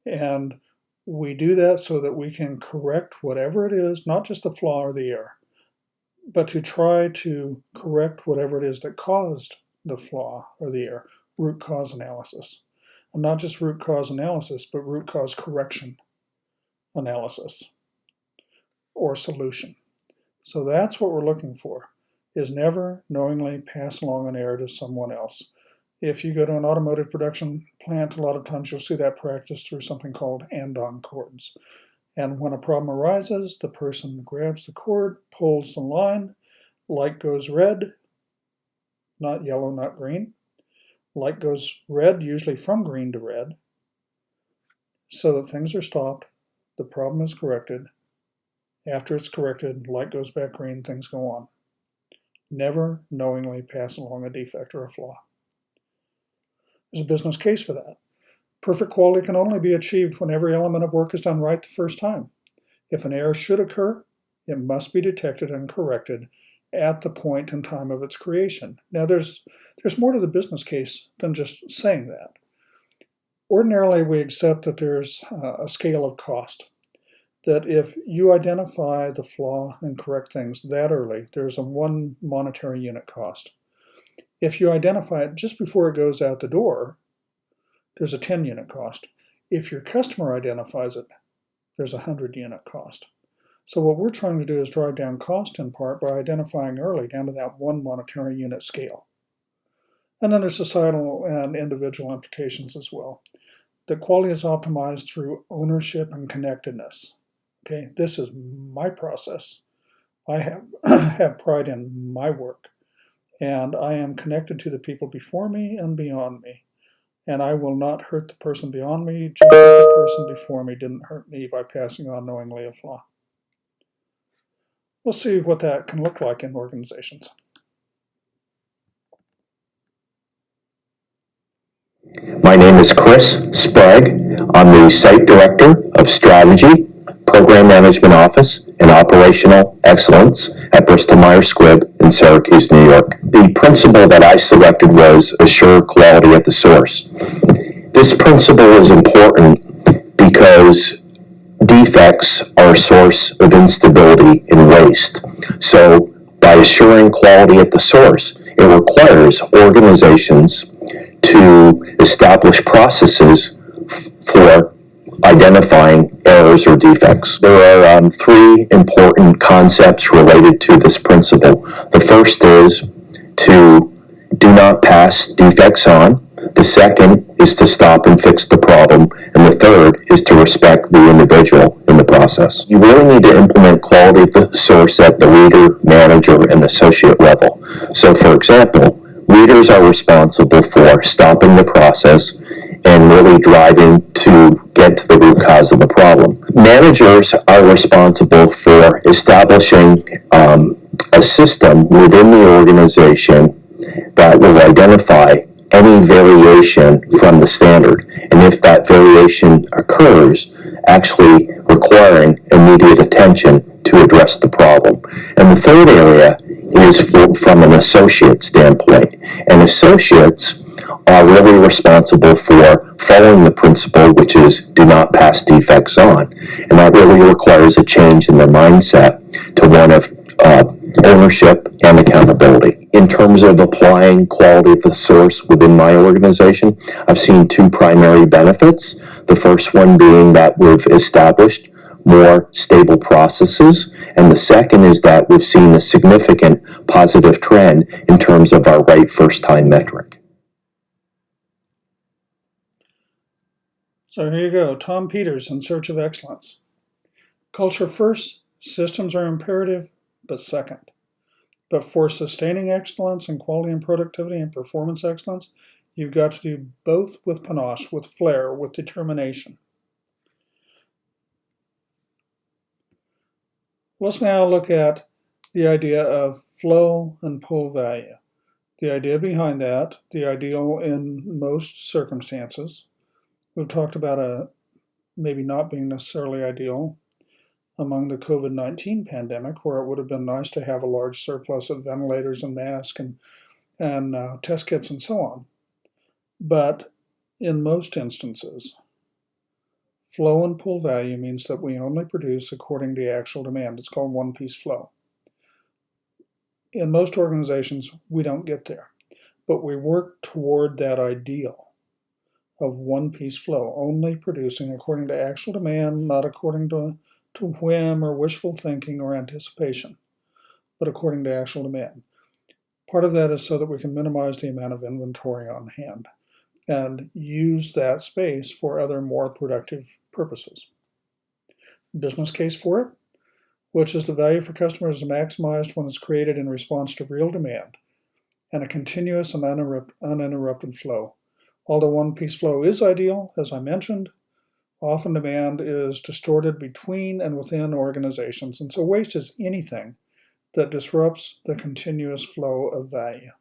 And we do that so that we can correct whatever it is, not just the flaw or the error, but to try to correct whatever it is that caused the flaw or the error, root cause analysis. And not just root cause analysis, but root cause correction analysis or solution. So that's what we're looking for, is never knowingly pass along an error to someone else. If you go to an automotive production plant, a lot of times you'll see that practiced through something called andon cords. And when a problem arises, the person grabs the cord, pulls the line, light goes red, not yellow, not green. Light goes red, usually from green to red, so that things are stopped, the problem is corrected. After it's corrected, light goes back green, things go on. Never knowingly pass along a defect or a flaw. There's a business case for that. Perfect quality can only be achieved when every element of work is done right the first time. If an error should occur, it must be detected and corrected at the point and time of its creation. Now there's more to the business case than just saying that. Ordinarily, we accept that there's a scale of cost, that if you identify the flaw and correct things that early, there's a 1 monetary unit cost. If you identify it just before it goes out the door, there's a 10 unit cost. If your customer identifies it, there's a 100 unit cost. So what we're trying to do is drive down cost in part by identifying early down to that 1 monetary unit scale. And then there's societal and individual implications as well. That quality is optimized through ownership and connectedness. Okay, this is my process. I have pride in my work, and I am connected to the people before me and beyond me. And I will not hurt the person beyond me just as the person before me didn't hurt me by passing on knowingly a flaw. We'll see what that can look like in organizations. My name is Chris Sprague. I'm the Site Director of Strategy, Program Management Office, and Operational Excellence at Bristol-Myers Squibb in Syracuse, New York. The principle that I selected was assure quality at the source. This principle is important because defects are a source of instability and waste. So by assuring quality at the source, it requires organizations to establish processes for identifying errors or defects. There are 3 important concepts related to this principle. The first is to do not pass defects on. The second is to stop and fix the problem. And the third is to respect the individual in the process. You really need to implement quality at the source at the leader, manager, and associate level. So for example, Leaders are responsible for stopping the process and really driving to get to the root cause of the problem. Managers are responsible for establishing a system within the organization that will identify any variation from the standard, and if that variation occurs, actually requiring immediate attention to address the problem. And the third area is from an associate standpoint, and associates are really responsible for following the principle, which is do not pass defects on, and that really requires a change in their mindset to one of ownership and accountability. In terms of applying quality of the source within my organization, I've seen two primary benefits. The first one being that we've established more stable processes, and the second is that we've seen a significant positive trend in terms of our right first time metric. So here you go, Tom Peters in Search of Excellence. Culture first, systems are imperative, but second. But for sustaining excellence and quality and productivity and performance excellence, you've got to do both with panache, with flair, with determination. Let's now look at the idea of flow and pull value. The idea behind that, the ideal in most circumstances. We've talked about maybe not being necessarily ideal among the COVID-19 pandemic, where it would have been nice to have a large surplus of ventilators and masks and test kits and so on. But in most instances, flow and pull value means that we only produce according to actual demand. It's called one-piece flow. In most organizations, we don't get there, but we work toward that ideal of one-piece flow, only producing according to actual demand, not according to whim or wishful thinking or anticipation, but according to actual demand. Part of that is so that we can minimize the amount of inventory on hand and use that space for other more productive purposes. Business case for it, which is the value for customers is maximized when it's created in response to real demand and a continuous and uninterrupted flow. Although one-piece flow is ideal, as I mentioned, often demand is distorted between and within organizations, and so waste is anything that disrupts the continuous flow of value.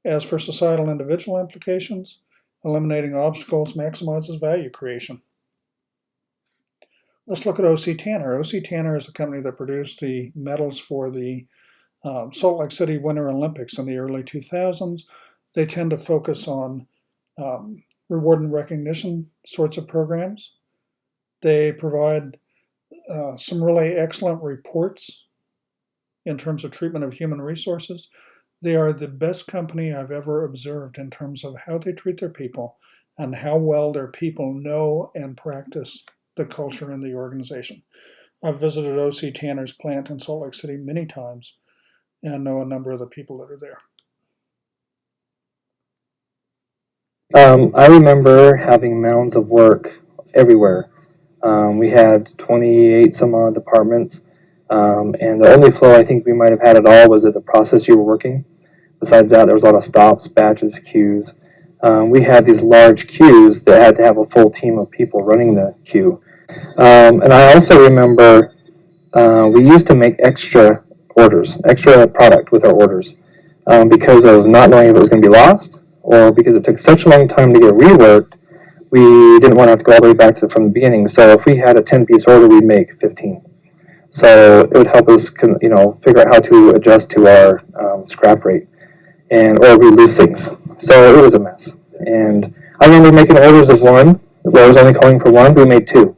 As for societal individual implications, eliminating obstacles maximizes value creation. Let's look at O.C. Tanner. O.C. Tanner is the company that produced the medals for the Salt Lake City Winter Olympics in the early 2000s. They tend to focus on reward and recognition sorts of programs. They provide some really excellent reports in terms of treatment of human resources. They are the best company I've ever observed in terms of how they treat their people and how well their people know and practice the culture in the organization. I've visited O.C. Tanner's plant in Salt Lake City many times and know a number of the people that are there. I remember having mounds of work everywhere. We had 28 some odd departments, and the only flow I think we might have had at all was at the process you were working. Besides that, there was a lot of stops, batches, queues. We had these large queues that had to have a full team of people running the queue. And I also remember we used to make extra orders, extra product with our orders, because of not knowing if it was going to be lost, or because it took such a long time to get reworked, we didn't want to have to go all the way back from the beginning. So if we had a 10-piece order, we'd make 15. So it would help us, figure out how to adjust to our scrap rate, or we lose things. So it was a mess. And I remember making orders of one, where I was only calling for one, we made two.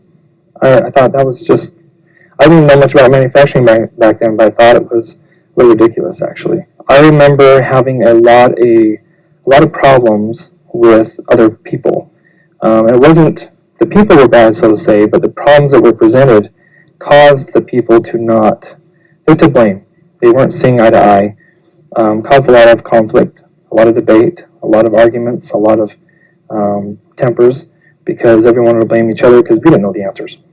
I thought that was just, I didn't know much about manufacturing back then, but I thought it was really ridiculous, actually. I remember having a lot of problems with other people. And it wasn't, the people were bad, so to say, but the problems that were presented caused the people they're to blame. They weren't seeing eye to eye, caused a lot of conflict, a lot of debate, a lot of arguments, a lot of tempers, because everyone would blame each other because we didn't know the answers.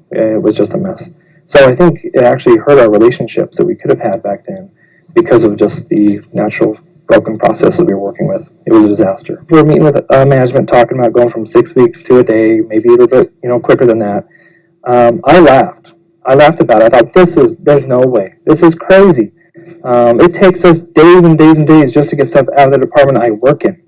It was just a mess. So I think it actually hurt our relationships that we could have had back then because of just the natural broken processes we were working with. It was a disaster. We were meeting with management, talking about going from 6 weeks to a day, maybe a little bit, quicker than that. I laughed. I laughed about it. I thought, there's no way. This is crazy. It takes us days and days and days just to get stuff out of the department I work in.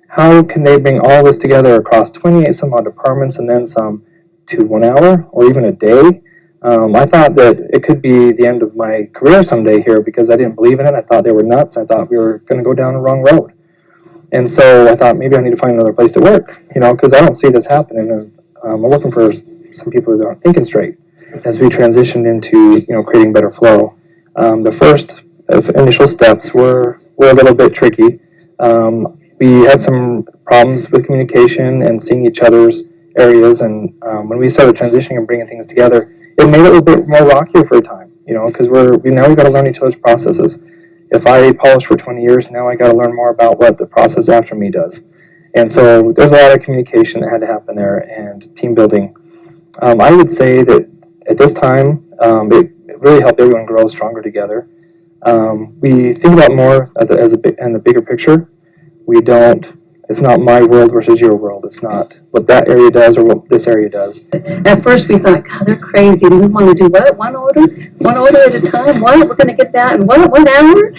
How can they bring all this together across 28 some odd departments and then some to 1 hour or even a day? I thought that it could be the end of my career someday here because I didn't believe in it. I thought they were nuts. I thought we were going to go down the wrong road. And so I thought maybe I need to find another place to work, because I don't see this happening. And I'm looking for some people that aren't thinking straight. As we transitioned into, creating better flow, the first initial steps were a little bit tricky. We had some problems with communication and seeing each other's areas. And when we started transitioning and bringing things together, it made it a little bit more rockier for a time, because we got to learn each other's processes. If I polished for 20 years, now I got to learn more about what the process after me does. And so there's a lot of communication that had to happen there and team building. I would say that at this time, it really helped everyone grow stronger together. We think about more in the bigger picture. It's not my world versus your world. It's not what that area does or what this area does. At first we thought, God, they're crazy. We want to do what? One order at a time? What? We're going to get that in what? 1 hour?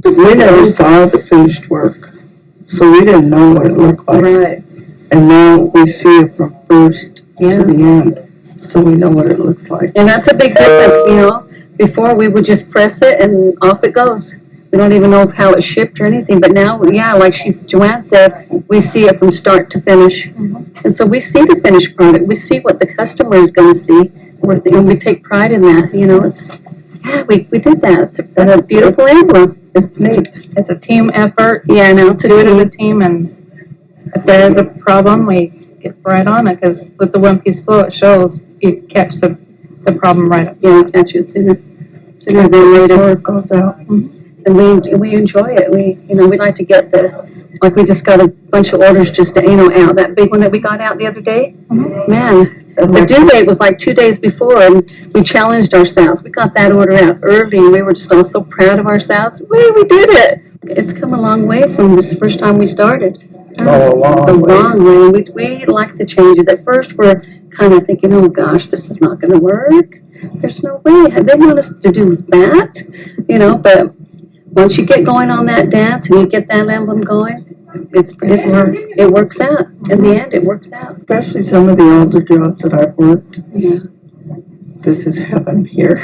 We never saw the finished work, so we didn't know what it looked like. Right. And now we see it from first to the end, so we know what it looks like. And that's a big difference, Before we would just press it and off it goes. We don't even know how it's shipped or anything. But now, like Joanne said, we see it from start to finish. Mm-hmm. And so we see the finished product. We see what the customer is going to see. And we take pride in that. We did that. It's a beautiful emblem. It's neat. It's a team effort. Yeah, no, To do it as a team, and if there is a problem, we get right on it, because with the one piece flow, it shows you catch the problem right up. Yeah, we catch it sooner than later. It goes out. Mm-hmm. And we enjoy it. We like to get we just got a bunch of orders just out. That big one that we got out the other day. Mm-hmm. Man, the due date was like 2 days before, and we challenged ourselves. We got that order out early, and we were just all so proud of ourselves. We did it. It's come a long way from this first time we started. A long way. We like the changes. At first, we're kind of thinking, oh gosh, this is not going to work. There's no way. They want us to do that, but once you get going on that dance and you get that emblem going, it works out. In the end, it works out. Especially some of the older jobs that I've worked. Yeah. This is heaven here.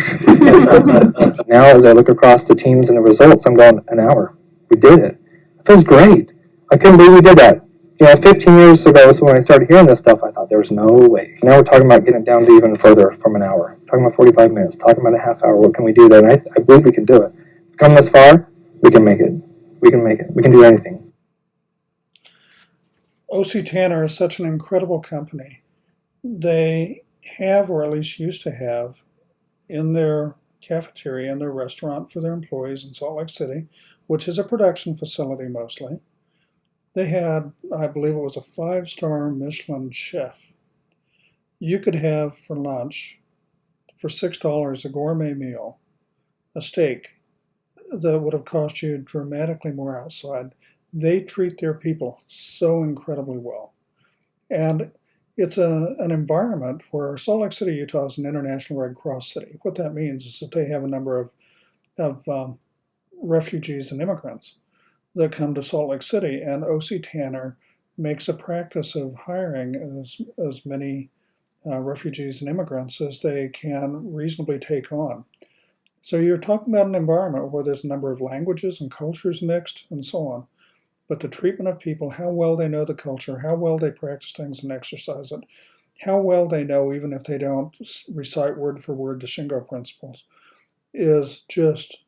Now, as I look across the teams and the results, I'm going, an hour. We did it. It feels great. I couldn't believe we did that. 15 years ago, so when I started hearing this stuff, I thought there was no way. Now we're talking about getting it down to even further from an hour. Talking about 45 minutes. Talking about a half hour. What can we do there? And I believe we can do it. We've come this far. We can make it. We can make it. We can do anything. OC Tanner is such an incredible company. They have, or at least used to have, in their cafeteria, in their restaurant for their employees in Salt Lake City, which is a production facility mostly, they had, I believe it was a 5-star Michelin chef. You could have for lunch, for $6, a gourmet meal, a steak that would have cost you dramatically more outside. They treat their people so incredibly well. And it's an environment where Salt Lake City, Utah is an International Red Cross city. What that means is that they have a number of refugees and immigrants that come to Salt Lake City, and OC Tanner makes a practice of hiring as many refugees and immigrants as they can reasonably take on. So you're talking about an environment where there's a number of languages and cultures mixed and so on. But the treatment of people, how well they know the culture, how well they practice things and exercise it, how well they know, even if they don't recite word for word the Shingo principles, is just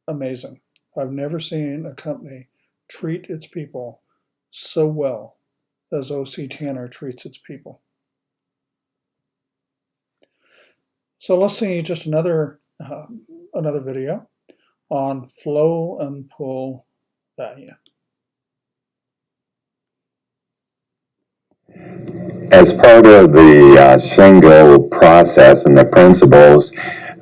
amazing. I've never seen a company treat its people so well as OC Tanner treats its people. So let's see just another video on flow and pull value. As part of the Shingo process and the principles,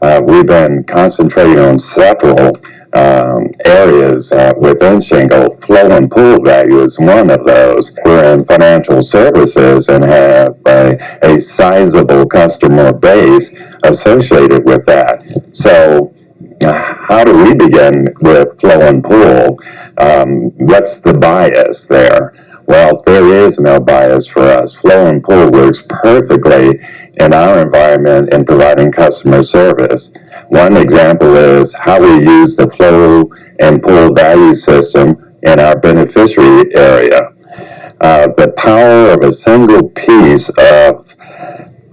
We've been concentrating on several areas within Shingo. Flow and pool value is one of those. We're in financial services and have a sizable customer base associated with that. So how do we begin with flow and pool? What's the bias there? Well, there is no bias for us. Flow and pool works perfectly in our environment in providing customer service. One example is how we use the flow and pool value system in our beneficiary area. The power of a single piece of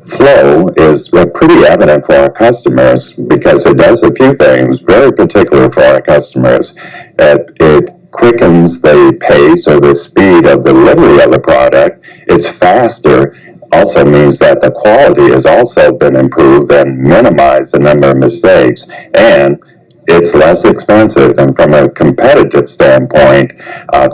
flow is pretty evident for our customers because it does a few things very particular for our customers. It quickens the pace or the speed of delivery of the product. It's faster. Also means that the quality has also been improved and minimized the number of mistakes. And it's less expensive, and from a competitive standpoint,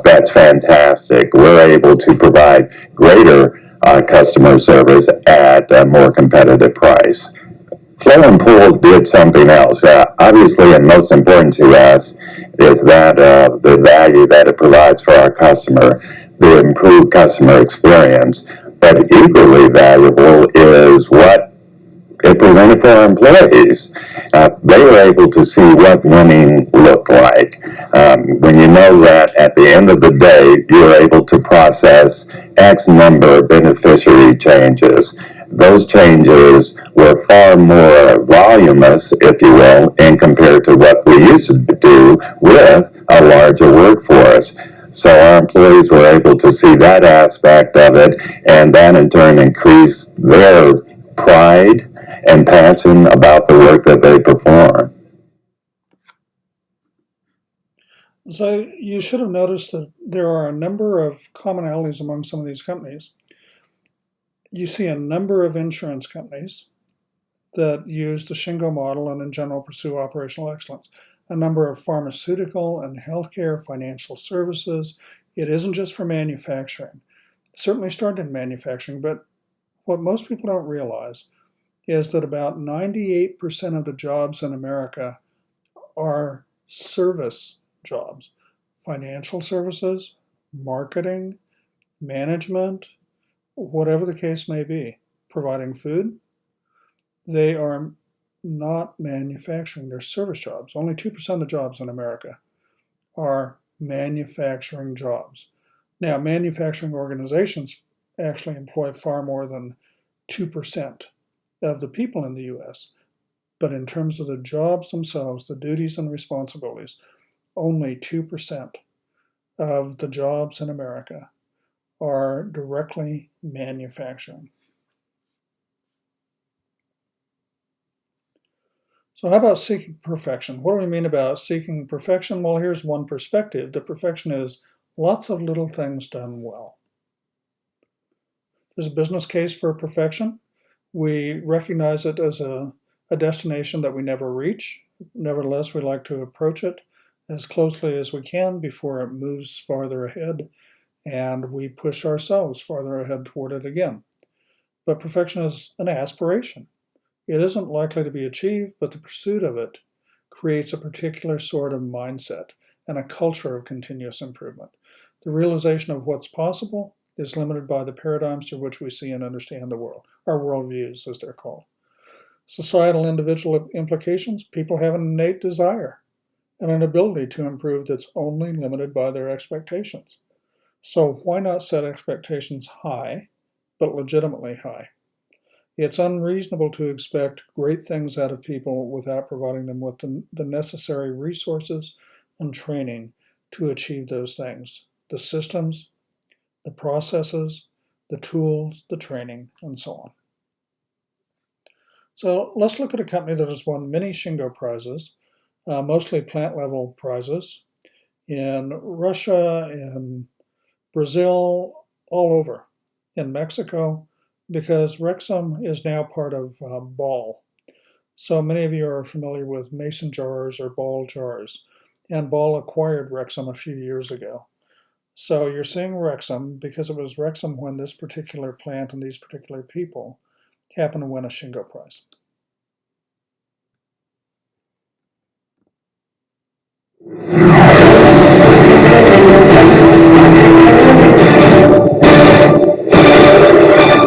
that's fantastic. We're able to provide greater customer service at a more competitive price. Flow and pool did something else. Obviously, and most important to us is that the value that it provides for our customer, the improved customer experience. But equally valuable is what it presented for our employees. They were able to see what winning looked like. When you know that at the end of the day, you're able to process X number of beneficiary changes. Those changes were far more voluminous, if you will, in compared to what we used to do with a larger workforce. So our employees were able to see that aspect of it, and that in turn increased their pride and passion about the work that they perform. So you should have noticed that there are a number of commonalities among some of these companies. You see a number of insurance companies that use the Shingo model and in general pursue operational excellence. A number of pharmaceutical and healthcare financial services. It isn't just for manufacturing. It certainly started in manufacturing, but what most people don't realize is that about 98% of the jobs in America are service jobs. Financial services, marketing, management, whatever the case may be. Providing food, they are not manufacturing, they're service jobs. Only 2% of the jobs in America are manufacturing jobs. Now, manufacturing organizations actually employ far more than 2% of the people in the US. But in terms of the jobs themselves, the duties and responsibilities, only 2% of the jobs in America are directly manufacturing. So how about seeking perfection? What do we mean about seeking perfection? Well, here's one perspective. The perfection is lots of little things done well. There's a business case for perfection. We recognize it as a destination that we never reach. Nevertheless, we like to approach it as closely as we can before it moves farther ahead, and we push ourselves farther ahead toward it again. But perfection is an aspiration. It isn't likely to be achieved, but the pursuit of it creates a particular sort of mindset and a culture of continuous improvement. The realization of what's possible is limited by the paradigms through which we see and understand the world, our worldviews, as they're called. Societal individual implications, people have an innate desire and an ability to improve that's only limited by their expectations. So why not set expectations high, but legitimately high? It's unreasonable to expect great things out of people without providing them with the necessary resources and training to achieve those things. The systems, the processes, the tools, the training, and so on. So let's look at a company that has won many Shingo Prizes, mostly plant-level prizes, in Russia, in Brazil, all over, in Mexico, because Rexam is now part of Ball. So many of you are familiar with mason jars or Ball jars, and Ball acquired Rexam a few years ago. So you're seeing Rexam because it was Rexam when this particular plant and these particular people happened to win a Shingo Prize.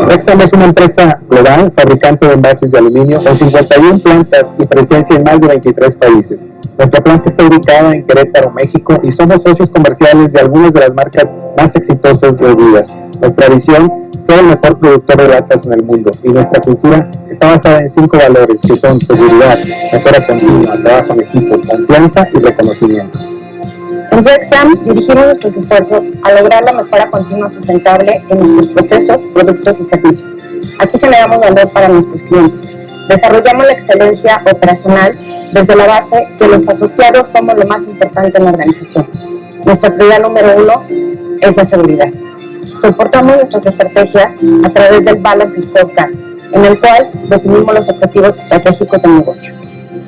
Rexam es una empresa global, fabricante de envases de aluminio con 51 plantas y presencia en más de 23 países. Nuestra planta está ubicada en Querétaro, México, y somos socios comerciales de algunas de las marcas más exitosas de bebidas. Nuestra visión, ser el mejor productor de latas en el mundo, y nuestra cultura está basada en 5 valores que son seguridad, mejora continua, trabajo en equipo, confianza y reconocimiento. En Rexam dirigimos nuestros esfuerzos a lograr la mejora continua sustentable en nuestros procesos, productos y servicios. Así generamos valor para nuestros clientes. Desarrollamos la excelencia operacional desde la base que los asociados somos lo más importante en la organización. Nuestra prioridad número 1 es la seguridad. Soportamos nuestras estrategias a través del Balance Scorecard, en el cual definimos los objetivos estratégicos del negocio.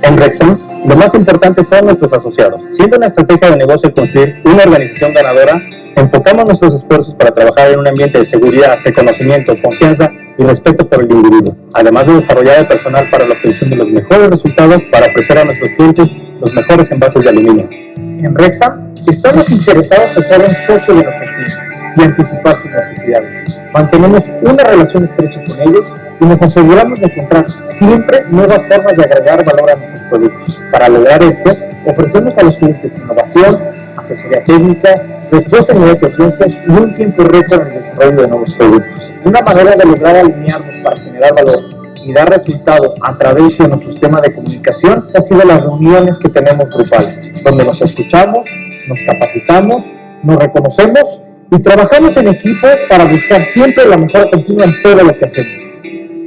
En Rexam, lo más importante son nuestros asociados. Siendo una estrategia de negocio el construir una organización ganadora, enfocamos nuestros esfuerzos para trabajar en un ambiente de seguridad, reconocimiento, confianza y respeto por el individuo, además de desarrollar el personal para la obtención de los mejores resultados para ofrecer a nuestros clientes los mejores envases de aluminio. En Rexam, estamos interesados en ser un socio de nuestros clientes y anticipar sus necesidades. Mantenemos una relación estrecha con ellos y nos aseguramos de encontrar siempre nuevas formas de agregar valor a nuestros productos. Para lograr esto, ofrecemos a los clientes innovación, asesoría técnica, respuesta a nivel de urgencias y un tiempo récord en el desarrollo de nuevos productos. Una manera de lograr alinearnos para generar valor y dar resultado a través de nuestro sistema de comunicación ha sido las reuniones que tenemos grupales, donde nos escuchamos, nos capacitamos, nos reconocemos y trabajamos en equipo para buscar siempre la mejora continua en todo lo que hacemos.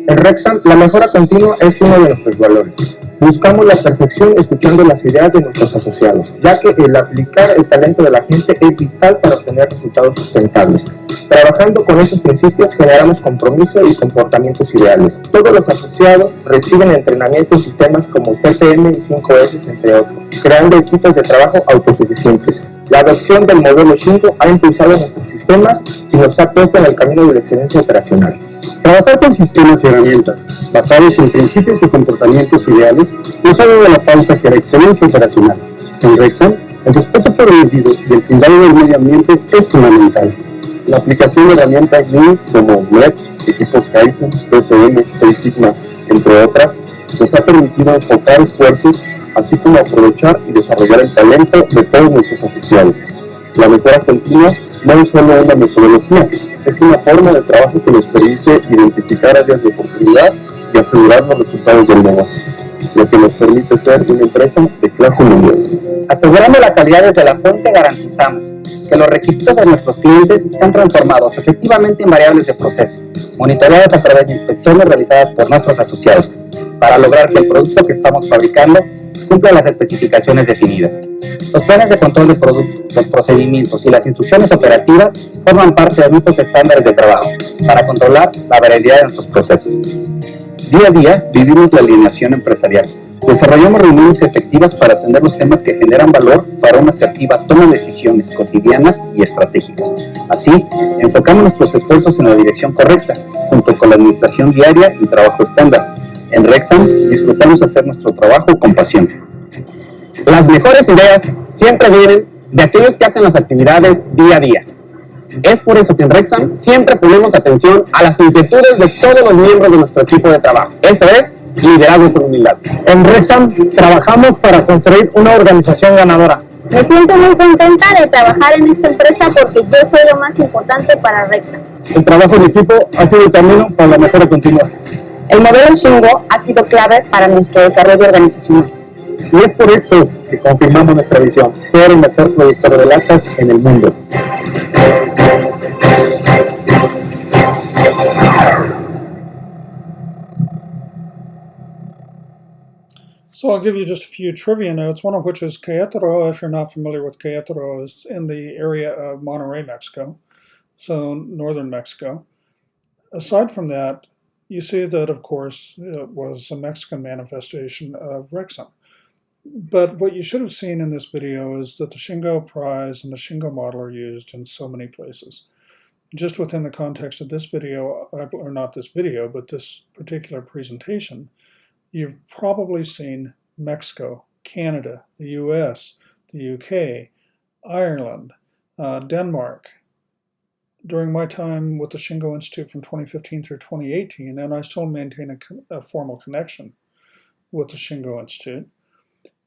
En Rexam, la mejora continua es uno de nuestros valores. Buscamos la perfección escuchando las ideas de nuestros asociados, ya que el aplicar el talento de la gente es vital para obtener resultados sustentables. Trabajando con esos principios generamos compromiso y comportamientos ideales. Todos los asociados reciben entrenamiento en sistemas como TPM y 5S, entre otros, creando equipos de trabajo autosuficientes. La adopción del modelo Shingo ha impulsado nuestros sistemas y nos ha puesto en el camino de la excelencia operacional. Trabajar con sistemas y herramientas basados en principios y comportamientos ideales nos ha dado la pauta hacia la excelencia operacional. En Rexam, el respeto por el individuo y el cuidado del medio ambiente es fundamental. La aplicación de herramientas Lean como SMED, equipos KAIZEN, PCM, 6 Sigma, entre otras, nos ha permitido enfocar esfuerzos, así como aprovechar y desarrollar el talento de todos nuestros asociados. La mejora continua no es solo una metodología, es una forma de trabajo que nos permite identificar áreas de oportunidad y asegurar los resultados del negocio, lo que nos permite ser una empresa de clase mundial. Asegurando la calidad desde la fuente, garantizamos que los requisitos de nuestros clientes sean transformados efectivamente en variables de proceso, monitoreados a través de inspecciones realizadas por nuestros asociados, para lograr que el producto que estamos fabricando cumpla las especificaciones definidas. Los planes de control de producto, los procedimientos y las instrucciones operativas forman parte de nuestros estándares de trabajo para controlar la veracidad de nuestros procesos. Día a día vivimos la alineación empresarial. Desarrollamos reuniones efectivas para atender los temas que generan valor para una asertiva toma de decisiones cotidianas y estratégicas. Así, enfocamos nuestros esfuerzos en la dirección correcta, junto con la administración diaria y trabajo estándar. En Rexam disfrutamos hacer nuestro trabajo con pasión. Las mejores ideas siempre vienen de aquellos que hacen las actividades día a día. Es por eso que en Rexam siempre ponemos atención a las inquietudes de todos los miembros de nuestro equipo de trabajo. Eso es liderazgo con humildad. En Rexam trabajamos para construir una organización ganadora. Me siento muy contenta de trabajar en esta empresa porque yo soy lo más importante para Rexam. El trabajo en equipo ha sido el camino para la mejora continua. El modelo Shingo ha sido clave para nuestro desarrollo organizacional. Y es por esto que confirmamos nuestra visión, ser el mejor productor de latas en el mundo. So I'll give you just a few trivia notes, one of which is Querétaro. If you're not familiar with Querétaro, is in the area of Monterrey, Mexico, so northern Mexico. Aside from that, you see that, of course, it was a Mexican manifestation of Rexam. But what you should have seen in this video is that the Shingo Prize and the Shingo model are used in so many places. Just within the context of this video, or not this video, but this particular presentation, you've probably seen Mexico, Canada, the US, the UK, Ireland, Denmark, during my time with the Shingo Institute from 2015 through 2018, and I still maintain a formal connection with the Shingo Institute.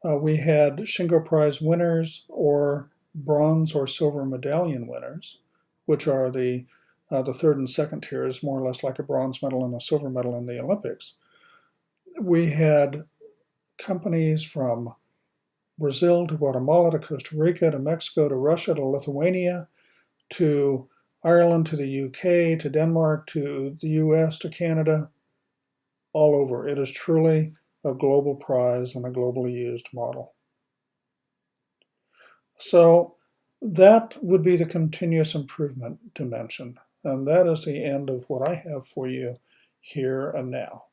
We had Shingo Prize winners or bronze or silver medallion winners, which are the third and second tiers, more or less like a bronze medal and a silver medal in the Olympics. We had companies from Brazil to Guatemala to Costa Rica to Mexico to Russia to Lithuania to Ireland to the UK to Denmark to the US to Canada, all over. It is truly a global prize and a globally used model. So that would be the continuous improvement dimension. And that is the end of what I have for you here and now.